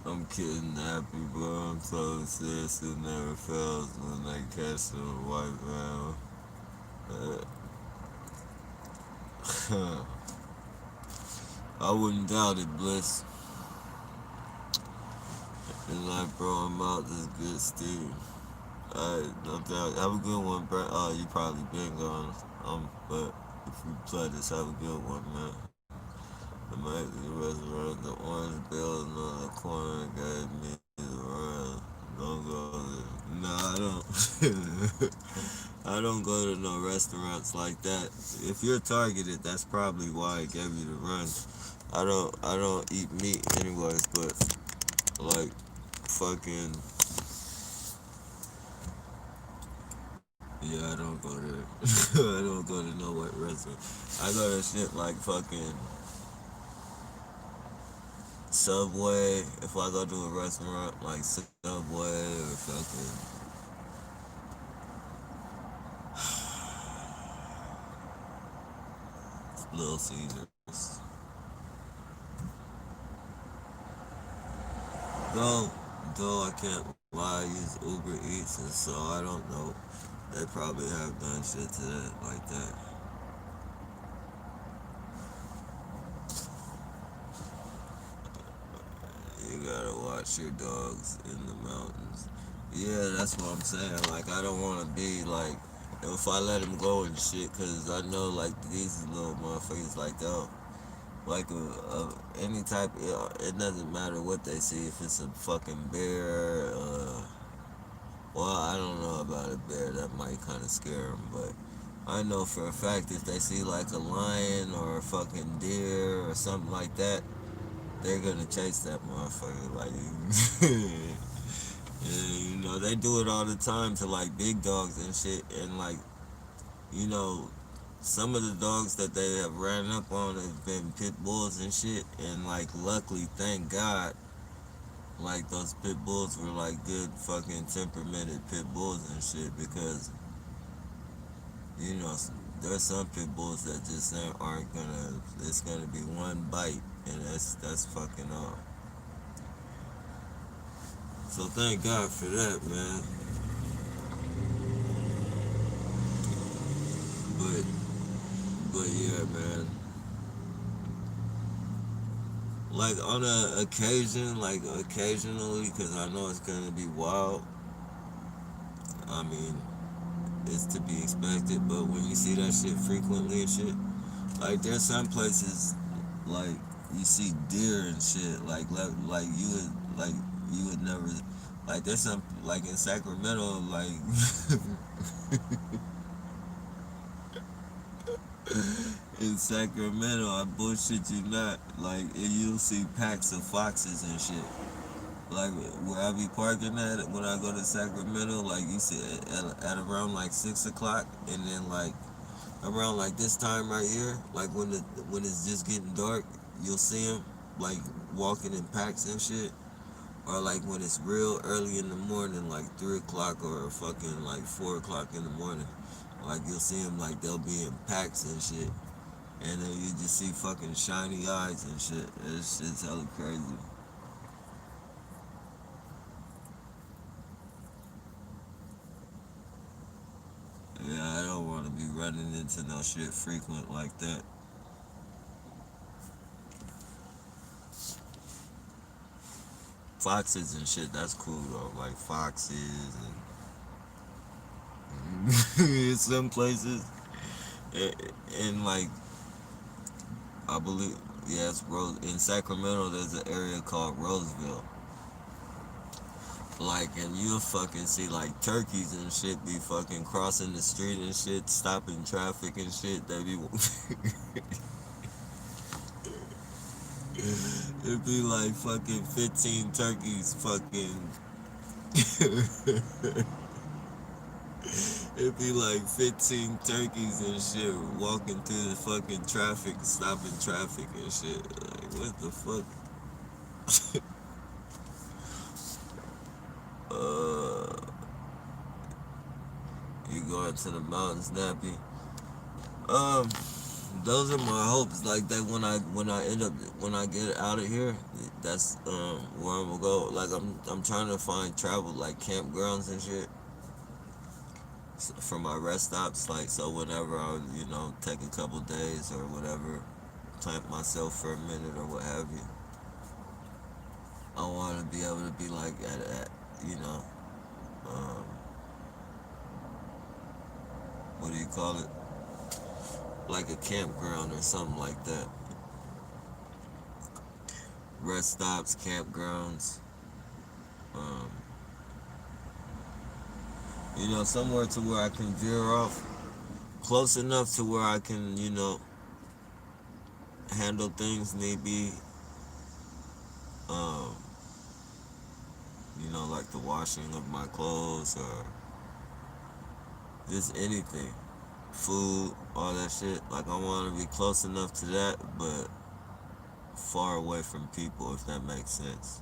I'm kidding, happy, bro. I'm so serious. It never fails when they catch a white man. I wouldn't doubt it, Bliss. And like, bro, I'm out this good Steve. Alright, no doubt. Have a good one, bro. Oh, you probably been gone. But if you play this, have a good one, man. The Mexican restaurant, the orange building on the corner gave me the run. Don't go there. No, I don't. I don't go to no restaurants like that. If you're targeted, that's probably why it gave you the run. I don't eat meat anyways, but like fucking yeah, I don't go there. I don't go to no white restaurant. I go to shit like fucking Subway. If I go to a restaurant like Subway or fucking Little Caesars. Though I can't lie, I use Uber Eats, and so I don't know. They probably have done shit to that like that. You gotta watch your dogs in the mountains. Yeah, that's what I'm saying. Like, I don't want to be like, if I let them go and shit, cause I know like these little motherfuckers like they'll like any type. It doesn't matter what they see. If it's a fucking bear, well, I don't know about a bear. That might kind of scare them, but I know for a fact if they see like a lion or a fucking deer or something like that, they're gonna chase that motherfucker. Like, yeah, you know, they do it all the time to like big dogs and shit, and like, you know, some of the dogs that they have ran up on have been pit bulls and shit, and like, luckily, thank God, like those pit bulls were like good fucking temperamented pit bulls and shit, because you know there's some pit bulls that just aren't gonna. It's gonna be one bite, and that's fucking all. So thank God for that, man. but yeah, man. Like on a occasion, like occasionally, because I know it's gonna be wild. I mean, it's to be expected. But when you see that shit frequently and shit, like there's some places, like you see deer and shit, like you would never, like there's some like in Sacramento, like in Sacramento, I bullshit you not, like you'll see packs of foxes and shit. Like where I be parking at when I go to Sacramento, like you see at around like 6 o'clock, and then like around like this time right here, like when it's just getting dark, you'll see them like walking in packs and shit. Or like when it's real early in the morning, like 3 o'clock or fucking like 4 o'clock in the morning, like you'll see them like they'll be in packs and shit, and then you just see fucking shiny eyes and shit. It's shit's hella crazy. Yeah, I don't want to be running into no shit frequent like that. Foxes and shit, that's cool though. Like foxes and some places, and, and like I believe, yeah, it's Rose in Sacramento. There's an area called Roseville. Like, and you'll fucking see like turkeys and shit be fucking crossing the street and shit, stopping traffic and shit. They be it'd be like fucking 15 turkeys fucking it'd be like 15 turkeys and shit walking through the fucking traffic, stopping traffic and shit. Like, what the fuck? uh, you going to the mountains, Nappy? Um, those are my hopes. Like that when I get out of here, that's where I'm gonna go. Like I'm trying to find travel like campgrounds and shit for my rest stops. Like so whenever I take a couple days or whatever, plant myself for a minute or what have you. I want to be able to be like at you know um, what do you call it? Like a campground or something like that. Rest stops, campgrounds. Um, somewhere to where I can veer off, close enough to where I can, handle things need be, um, like the washing of my clothes or just anything, food, all that shit. Like I want to be close enough to that, but far away from people, if that makes sense.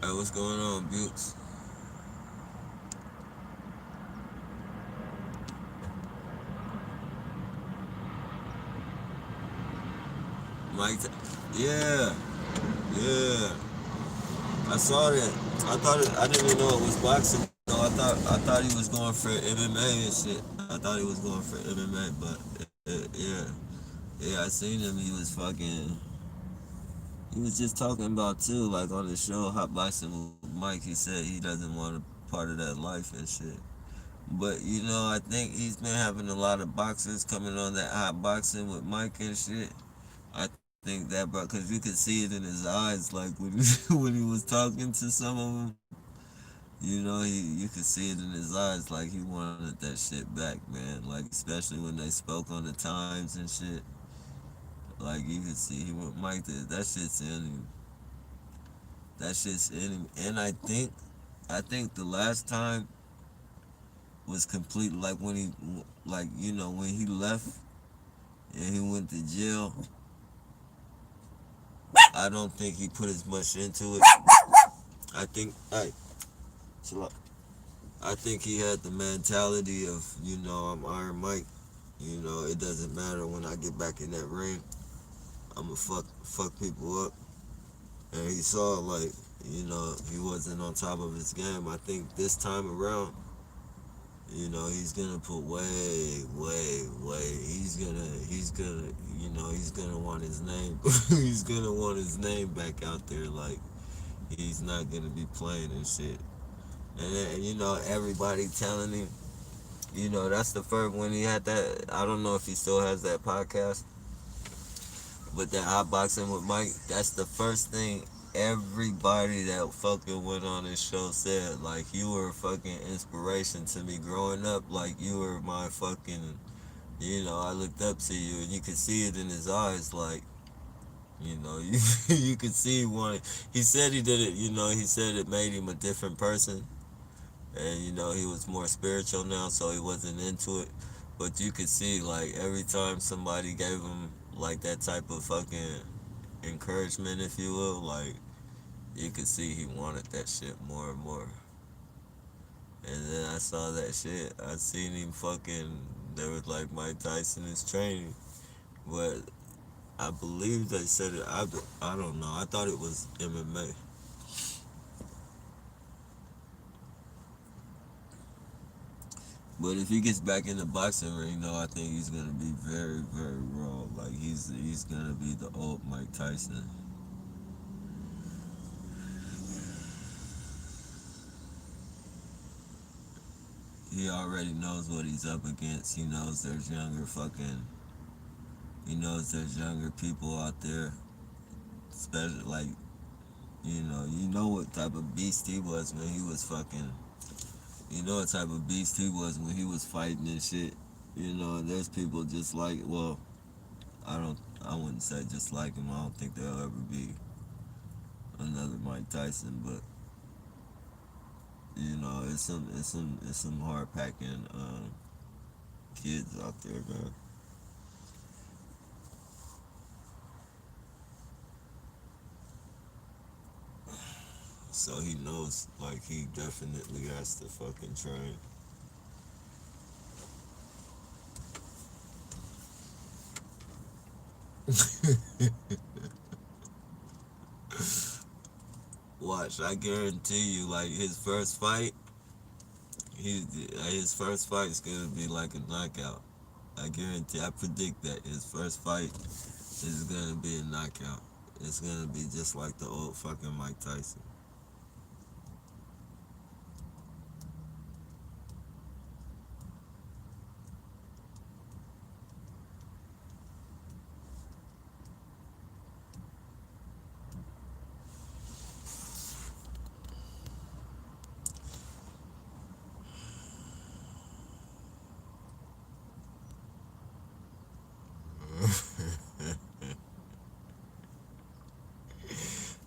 Hey, what's going on, Bukes? Mike, yeah, yeah. I saw that. I didn't even know it was boxing. No, I thought he was going for MMA and shit. I thought he was going for MMA, but yeah, yeah. I seen him. He was fucking. He was just talking about too, like on the show Hot Boxing with Mike. He said he doesn't want a part of that life and shit. But I think he's been having a lot of boxers coming on that Hot Boxing with Mike and shit. I think that, bro, because you could see it in his eyes, like when when he was talking to some of them. You could see it in his eyes, like he wanted that shit back, man. Like especially when they spoke on the times and shit. Like you could see he went Mike. That shit's in him. That shit's in him. And I think the last time was complete. Like when he, like when he left and he went to jail. I don't think he put as much into it. I think, hey, chill out. I think he had the mentality of, I'm Iron Mike. It doesn't matter when I get back in that ring. I'ma fuck people up. And he saw like, he wasn't on top of his game. I think this time around, he's gonna put way. He's gonna want his name. He's gonna want his name back out there. Like he's not gonna be playing and shit. And everybody telling him, that's the first when he had that. I don't know if he still has that podcast, but that hot boxing with Mike. That's the first thing everybody that fucking went on this show said. Like you were a fucking inspiration to me growing up. Like you were my fucking. I looked up to you, and you could see it in his eyes. Like you you could see one. He said he did it. He said it made him a different person. And he was more spiritual now, so he wasn't into it. But you could see, like, every time somebody gave him like that type of fucking encouragement, if you will, like, you could see he wanted that shit more and more. And then I saw that shit. I seen him fucking. There was like Mike Tyson is training, but I believe they said it. I don't know. I thought it was MMA. But if he gets back in the boxing ring, though, I think he's gonna be very, very raw. Like he's gonna be the old Mike Tyson. He already knows what he's up against. He knows there's younger fucking. He knows there's younger people out there, especially like what type of beast he was when he was fucking. You know what type of beast he was when he was fighting and shit. And there's people just like, well, I wouldn't say just like him. I don't think there'll ever be another Mike Tyson, but it's some hard packing kids out there, man. So he knows, like he definitely has to fucking train. Watch, I guarantee you, like his first fight is gonna be like a knockout. I predict that his first fight is gonna be a knockout. It's gonna be just like the old fucking Mike Tyson.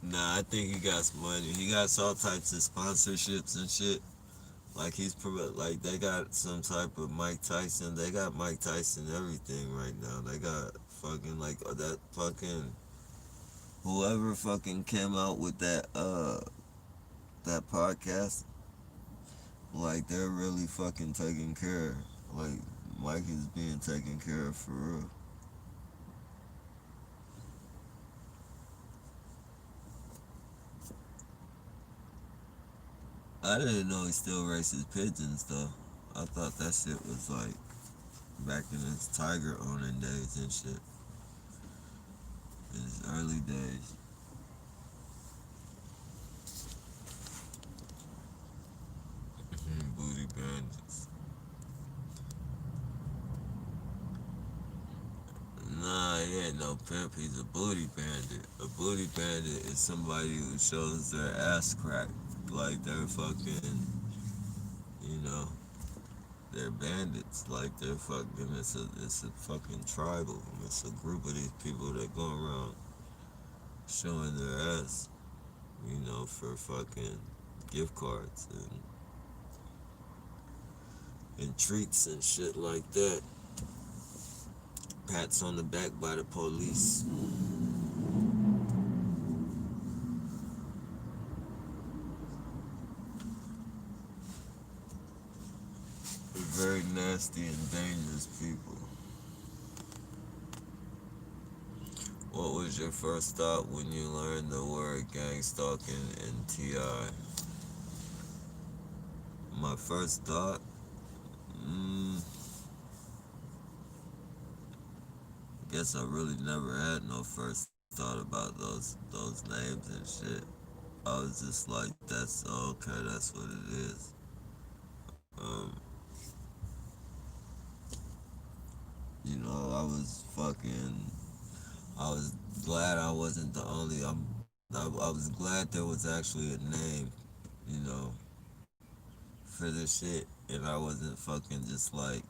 Nah, I think he got some money. He got all types of sponsorships and shit. Like like they got some type of Mike Tyson. They got Mike Tyson everything right now. They got fucking like that fucking whoever fucking came out with that podcast. Like they're really fucking taking care. Like Mike is being taken care of for real. I didn't know he still races pigeons though. I thought that shit was like back in his tiger owning days and shit. In his early days. Booty bandits. Nah, he ain't no pimp. He's a booty bandit. A booty bandit is somebody who shows their ass crack. Like they're fucking, you know, they're bandits. Like they're fucking. It's a fucking tribe of them. It's a group of these people that go around showing their ass, for fucking gift cards and treats and shit like that. Pats on the back by the police. Very nasty and dangerous people. What was your first thought when you learned the word gang stalking and T.I.? My first thought? Mm, guess I really never had no first thought about those names and shit. I was just like, that's okay, that's what it is. Um, I was fucking. I was glad I wasn't the only. I was glad there was actually a name, you know, for this shit, and I wasn't fucking just like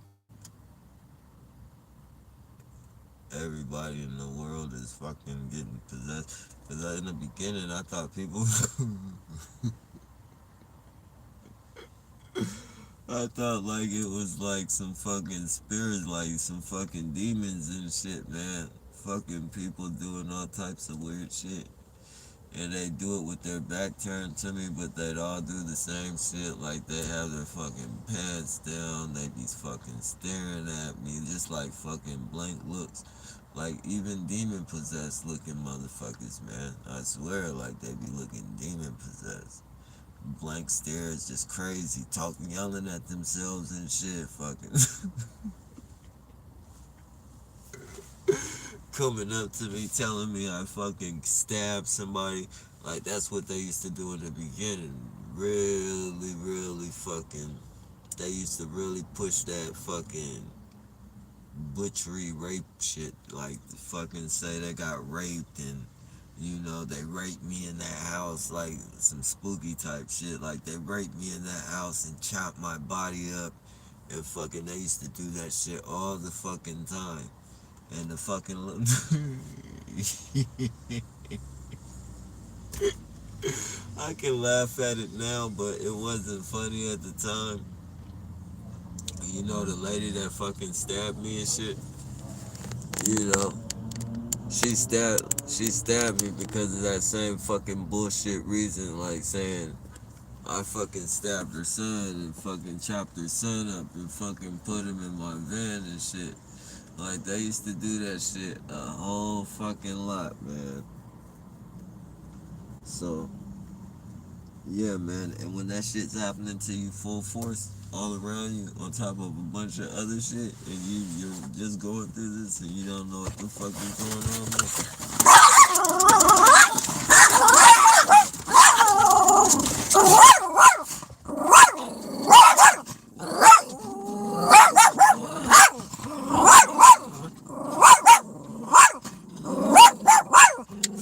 everybody in the world is fucking getting possessed. Because in the beginning, I thought people. I thought like it was like some fucking spirits, like some fucking demons and shit, man. Fucking people doing all types of weird shit. And they do it with their back turned to me, but they'd all do the same shit. Like they have their fucking pants down, they be fucking staring at me, just like fucking blank looks. Like even demon possessed looking motherfuckers, man. I swear, like they be looking demon possessed. Blank stares, just crazy, talking, yelling at themselves and shit, fucking. Coming up to me telling me I fucking stabbed somebody. Like that's what they used to do in the beginning. Really, really fucking. They used to really push that fucking butchery rape shit. Like fucking say they got raped and they raped me in that house, like some spooky type shit. Like they raped me in that house and chopped my body up and fucking they used to do that shit all the fucking time. And the fucking I can laugh at it now, but it wasn't funny at the time. The lady that fucking stabbed me and shit. You know, she stabbed me because of that same fucking bullshit reason, like saying I fucking stabbed her son and fucking chopped her son up and fucking put him in my van and shit. Like they used to do that shit a whole fucking lot, man. So yeah, man. And when that shit's happening to you full force all around you, on top of a bunch of other shit, and you're just going through this and you don't know what the fuck is going on, man.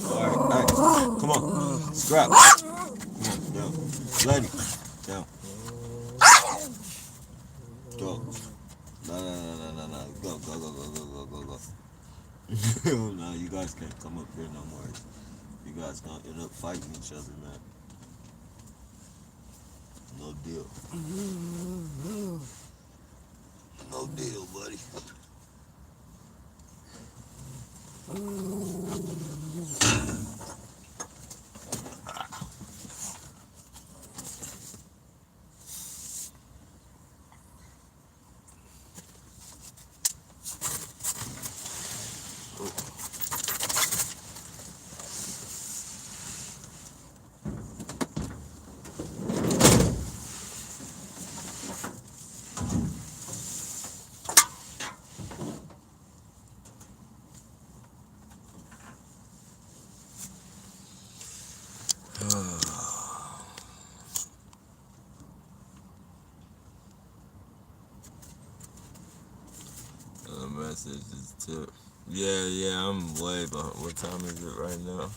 All right, come on, scrap. Come on, down, lady, down, go. No. Go. No, you guys can't come up here no more. You guys gonna end up fighting each other, man. No deal. No deal, buddy. Message is tip. Yeah, I'm way behind. What time is it right now?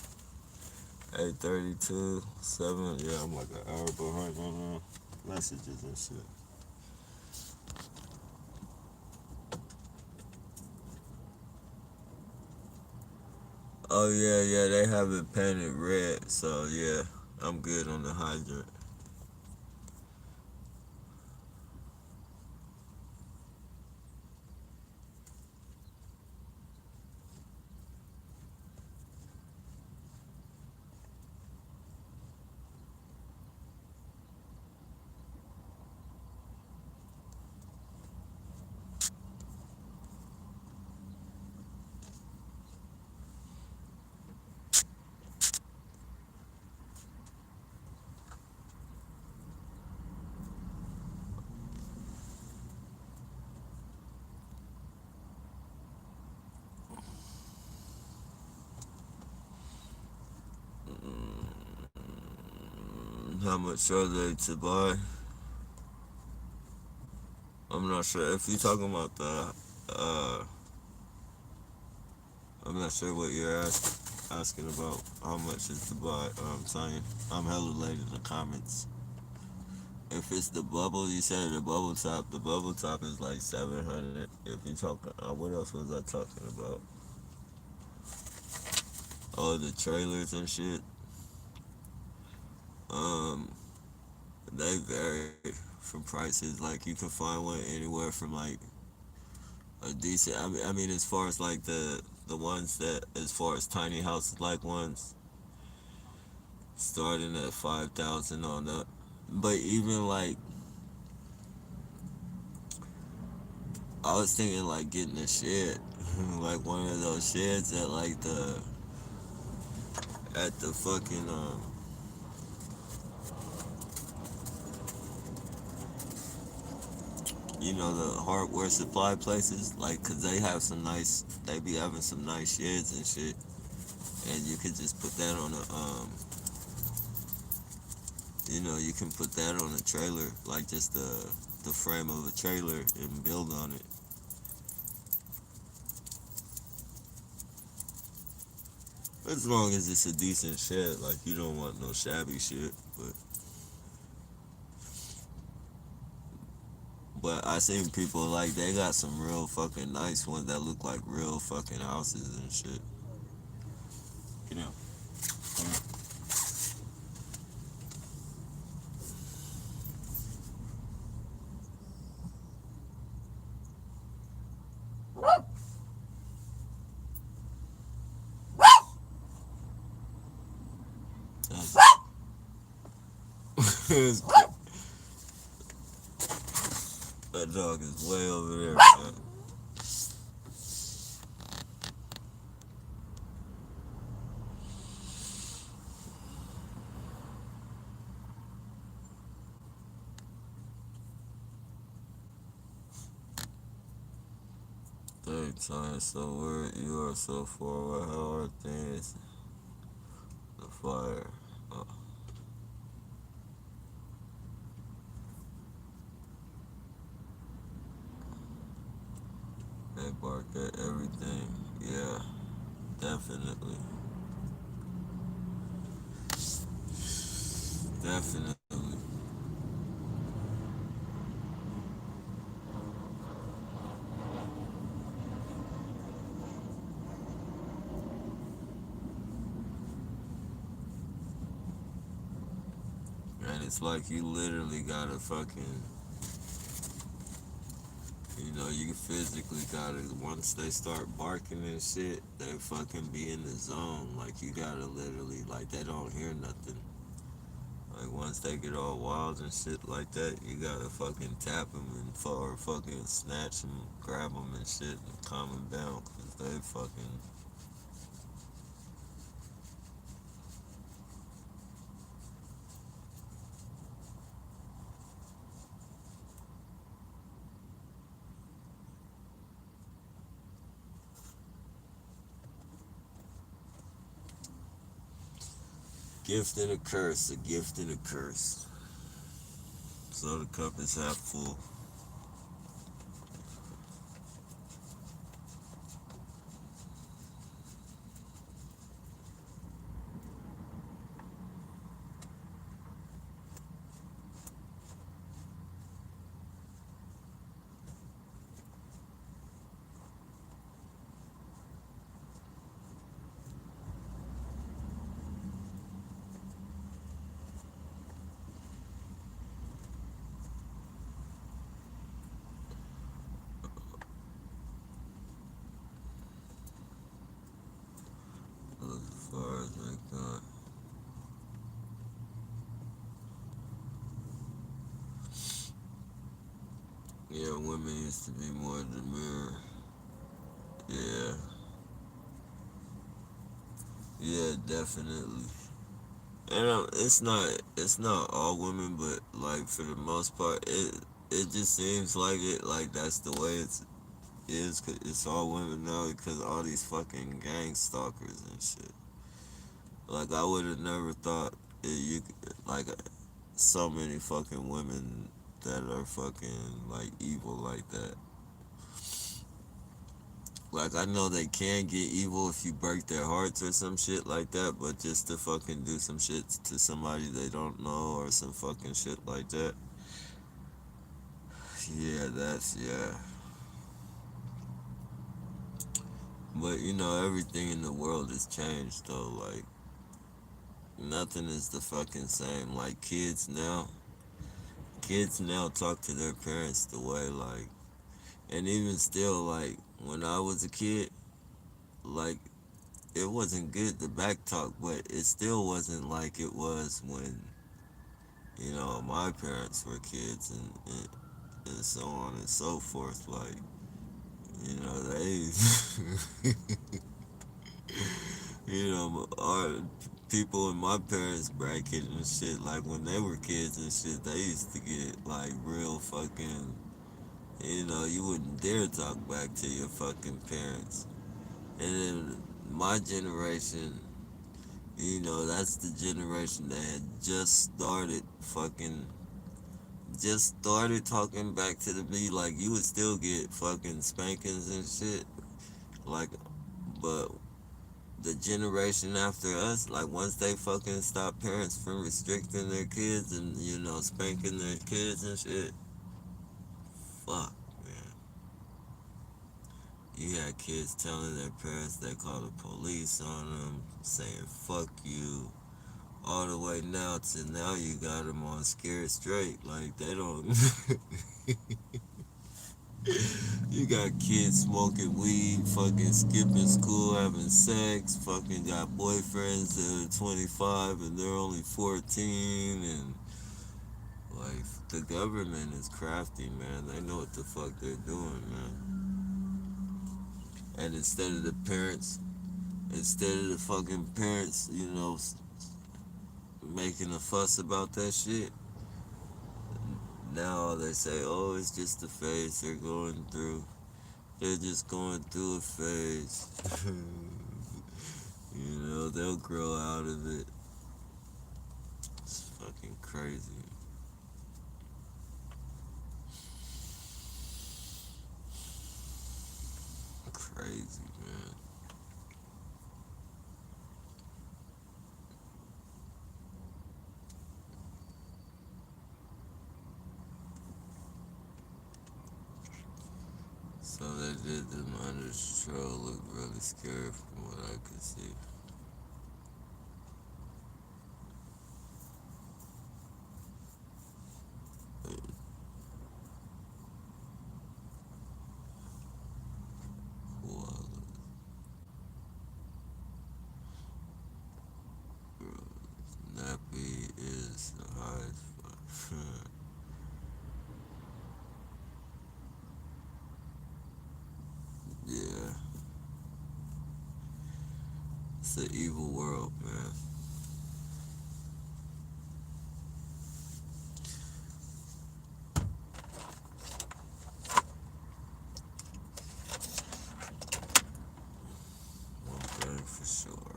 8:32, 7. Yeah, I'm like an hour behind on messages and shit. Oh, yeah, they have it painted red. So, yeah, I'm good on the hydrant. How much are they to buy? I'm not sure if you're talking about the. I'm not sure what you're asking about. How much is to buy? Tanya. I'm hella late in the comments. If it's the bubble, you said the bubble top. The bubble top is like 700. If you talking, what else was I talking about? Oh, the trailers and shit. Um, they vary from prices. Like you can find one anywhere from like a decent. I mean, as far as like the ones that, as far as tiny houses like ones, starting at 5,000 on up. But even like, I was thinking like getting a shed, like one of those sheds at like the fucking the hardware supply places, like, cause they be having some nice sheds and shit, and you could just put that on you can put that on a trailer, like just the frame of a trailer and build on it. As long as it's a decent shed, like you don't want no shabby shit, but I seen people like they got some real fucking nice ones that look like real fucking houses and shit. You know. That dog is way over there, man. 3 times so weird. You are so forward. How are things? The fire. Oh, they bark at everything. Yeah, definitely. Definitely. And it's like you literally gotta fucking, you physically gotta, once they start barking and shit, they fucking be in the zone. Like, you gotta literally, like, they don't hear nothing. Like, once they get all wild and shit like that, you gotta fucking tap them or fucking snatch them, grab them and shit and calm them down. Cause they fucking, gift and a curse, a gift and a curse. So the cup is half full. As far as they gone. Yeah, women used to be more demure. Yeah, yeah, definitely. And it's not all women, but like for the most part, it just seems like it, like that's the way is. 'Cause it's all women now because all these fucking gang stalkers and shit. Like I would have never thought that like. so many fucking women that are fucking like evil like that. Like I know they can get evil if you break their hearts or some shit like that, but just to fucking do some shit to somebody they don't know or some fucking shit like that. Yeah, that's yeah. But you know, everything in the world has changed though. Like nothing is the fucking same. Like kids now talk to their parents the way like, and even still like when I was a kid, like it wasn't good to back talk, but it still wasn't like it was when my parents were kids and so on and so forth. Like they our people in my parents' bracket and shit, like when they were kids and shit, they used to get like real fucking, you wouldn't dare talk back to your fucking parents. And then my generation, that's the generation that had just started talking back to the me. Like you would still get fucking spankings and shit. Like, but the generation after us, like once they fucking stop parents from restricting their kids and spanking their kids and shit, fuck man. You had kids telling their parents they called the police on them, saying fuck you, all the way now to now you got them on scared straight. Like they don't. You got kids smoking weed, fucking skipping school, having sex, fucking got boyfriends that are 25 and they're only 14, and like the government is crafty, man. They know what the fuck they're doing, man. And instead of the fucking parents, making a fuss about that shit, now they say, oh, it's just a phase they're going through. They're just going through a phase. They'll grow out of it. It's fucking crazy. Crazy, man. So they did them under control look really scary from what I could see. Koala. Nappy is the highest. Yeah, it's an evil world, man. One thing for sure.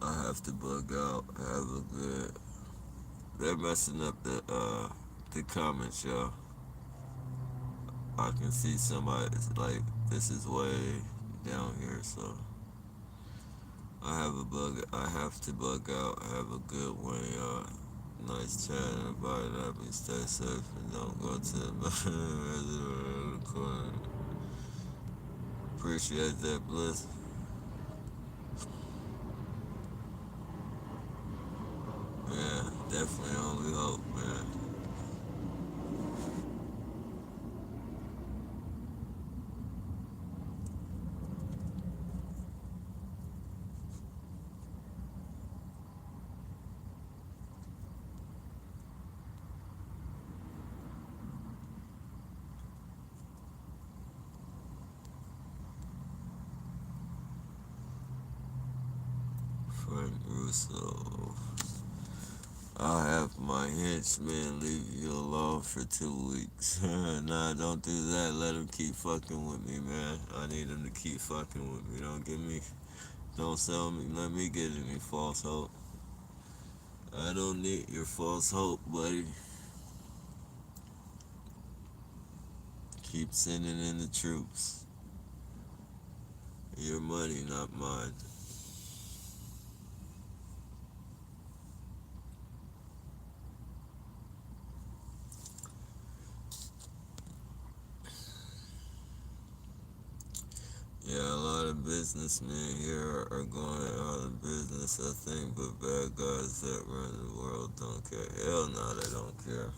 I have to bug out. Have a good. They're messing up the comments, y'all. I can see somebody like this is way down here, so I have to bug out. Have a good one, y'all. Nice chatting about it. Let me stay safe and don't go to the corner. Appreciate that, Bliss. Yeah, definitely only hope, man. So I'll have my henchmen leave you alone for 2 weeks. Nah, don't do that. Let them keep fucking with me, man. I need them to keep fucking with me. Don't sell me, let me get any false hope. I don't need your false hope, buddy. Keep sending in the troops. Your money, not mine. Yeah, a lot of businessmen here are going out of business, I think, but bad guys that run the world don't care. Hell no, they don't care.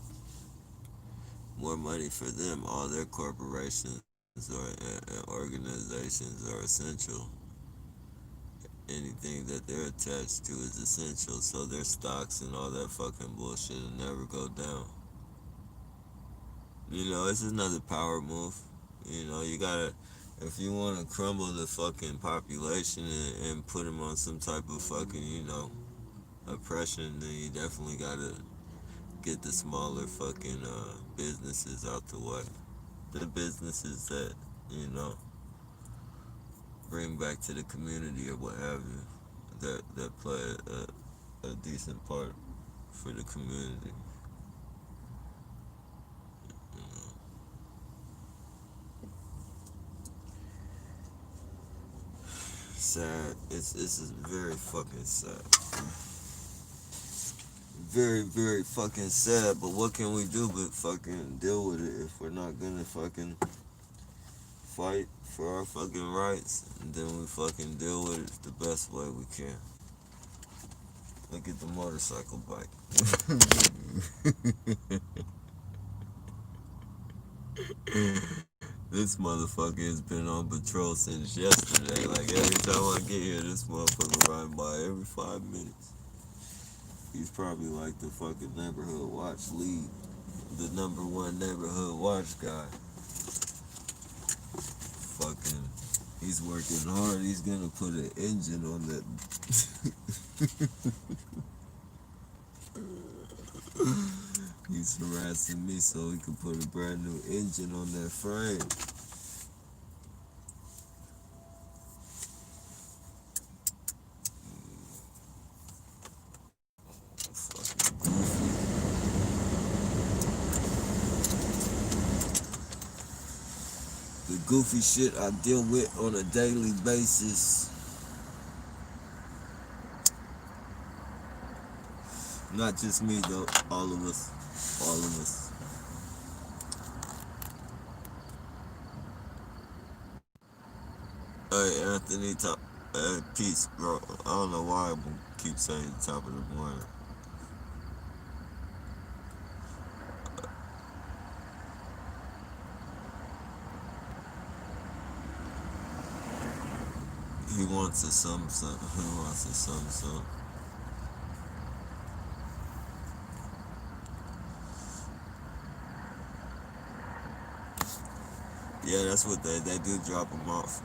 More money for them. All their corporations and organizations are essential. Anything that they're attached to is essential, so their stocks and all that fucking bullshit will never go down. It's another power move. You gotta, if you want to crumble the fucking population and put them on some type of fucking, oppression, then you definitely gotta get the smaller fucking businesses out the way. The businesses that, you know, bring back to the community or what have you, that play a decent part for the community. You know. Sad. It's very fucking sad. Very, very fucking sad, but what can we do but fucking deal with it if we're not gonna fucking fight for our fucking rights, and then we fucking deal with it the best way we can. Look at the motorcycle bike. This motherfucker has been on patrol since yesterday. Like every time I get here, this motherfucker riding by every 5 minutes. He's probably like the fucking neighborhood watch lead, the number one neighborhood watch guy. Fucking, he's working hard. He's gonna put an engine on that. He's harassing me so he can put a brand new engine on that frame. Fucking goofy. The goofy shit I deal with on a daily basis. Not just me though, all of us. All of us. Hey, Anthony, peace, bro. I don't know why I keep saying top of the morning. He wants a some. He wants a some. Yeah, that's what they do, drop them off.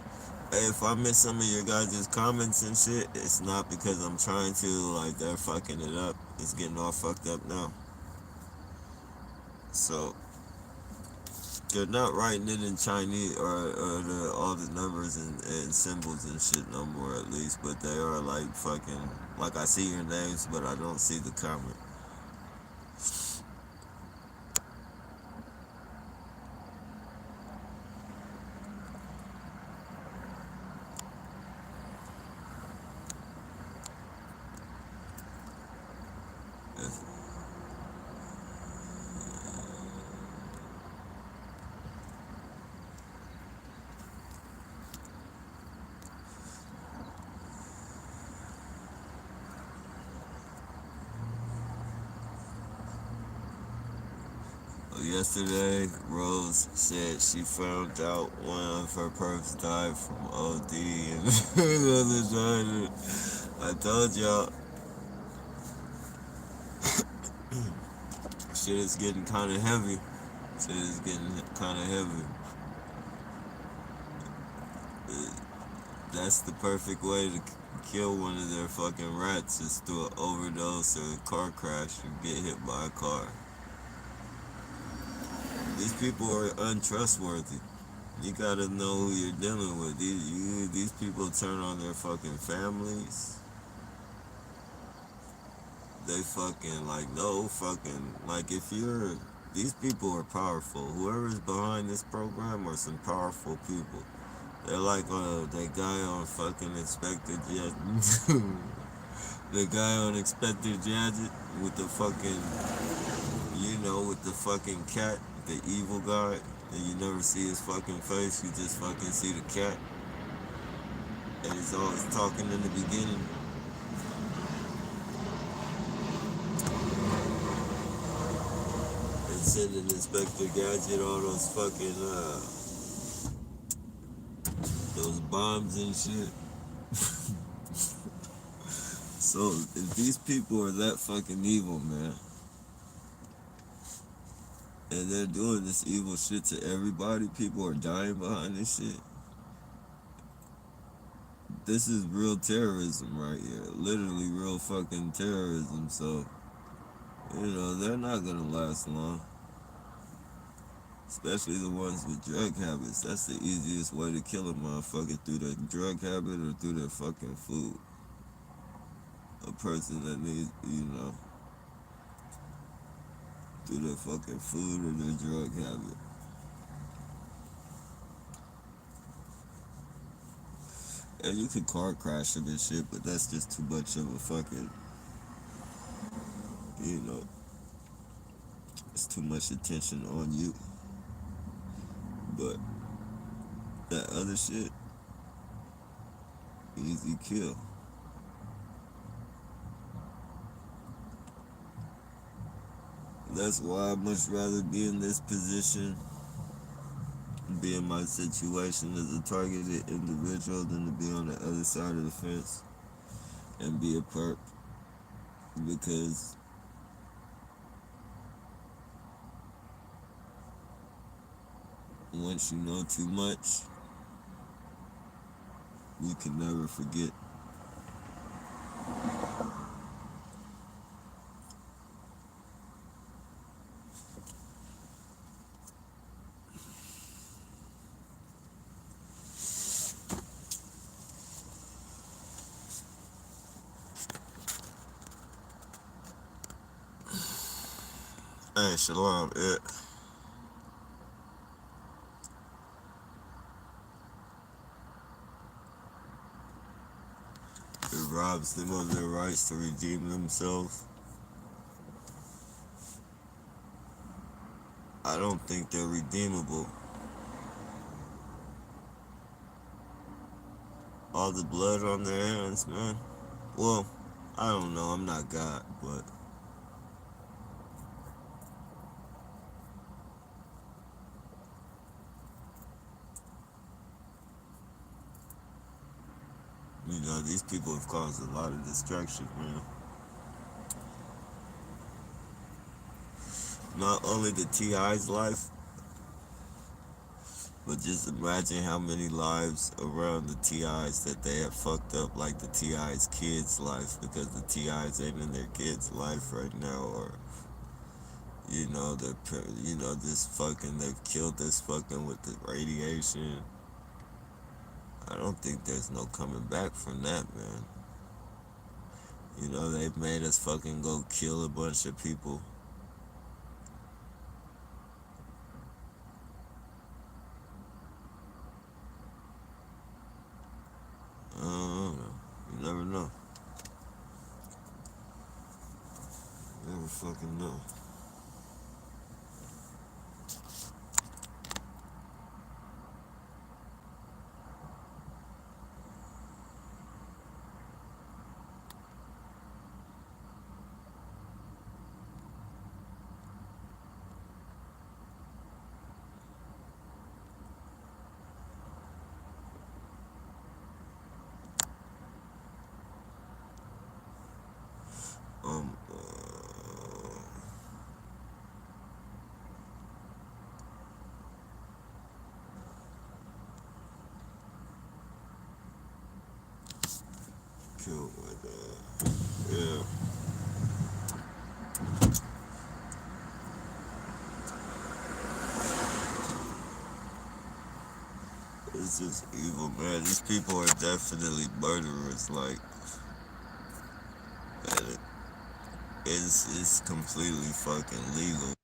Hey, if I miss some of your guys' comments and shit, it's not because I'm trying to, like, they're fucking it up. It's getting all fucked up now. So, they're not writing it in Chinese or all the numbers and symbols and shit no more, at least. But they are, like, fucking, like, I see your names, but I don't see the comment. Yesterday, Rose said she found out one of her perps died from OD and I told y'all, shit is getting kind of heavy. Shit is getting kind of heavy. That's the perfect way kill one of their fucking rats is through an overdose or a car crash or get hit by a car. These people are untrustworthy. You gotta know who you're dealing with. These people turn on their fucking families. They fucking like no fucking like if you're these people are powerful. Whoever's behind this program are some powerful people. They're like that guy on fucking Inspector Gadget. The guy on Inspector Gadget with the fucking with the fucking cat, the evil guy. And you never see his fucking face, you just fucking see the cat. And he's always talking in the beginning. And sending Inspector Gadget all those fucking those bombs and shit. So if these people are that fucking evil, man, and they're doing this evil shit to everybody, people are dying behind this shit. This is real terrorism right here. Literally real fucking terrorism. So, they're not gonna last long. Especially the ones with drug habits. That's the easiest way to kill a motherfucker, through their drug habit or through their fucking food. A person that needs, through their fucking food or their drug habit. And you can car crash them and shit, but that's just too much of a fucking, it's too much attention on you. But that other shit, easy kill. That's why I'd much rather be in this position, be in my situation as a targeted individual, than to be on the other side of the fence and be a perp. Because once you know too much, you can never forget. Hey, shalom, it. It robs them of their rights to redeem themselves. I don't think they're redeemable. All the blood on their hands, man. Well, I don't know, I'm not God, but these people have caused a lot of destruction, man. Not only the T.I.'s life, but just imagine how many lives around the T.I.'s that they have fucked up, like the T.I.'s kids' life, because the T.I.'s ain't in their kids' life right now, or this fucking, they've killed this fucking with the radiation. I don't think there's no coming back from that, man. They've made us fucking go kill a bunch of people. I don't know. You never know. Never fucking know. Um, uh, killed my dad. Yeah. It's just evil, man. These people are definitely murderers. Like, and it's completely fucking legal.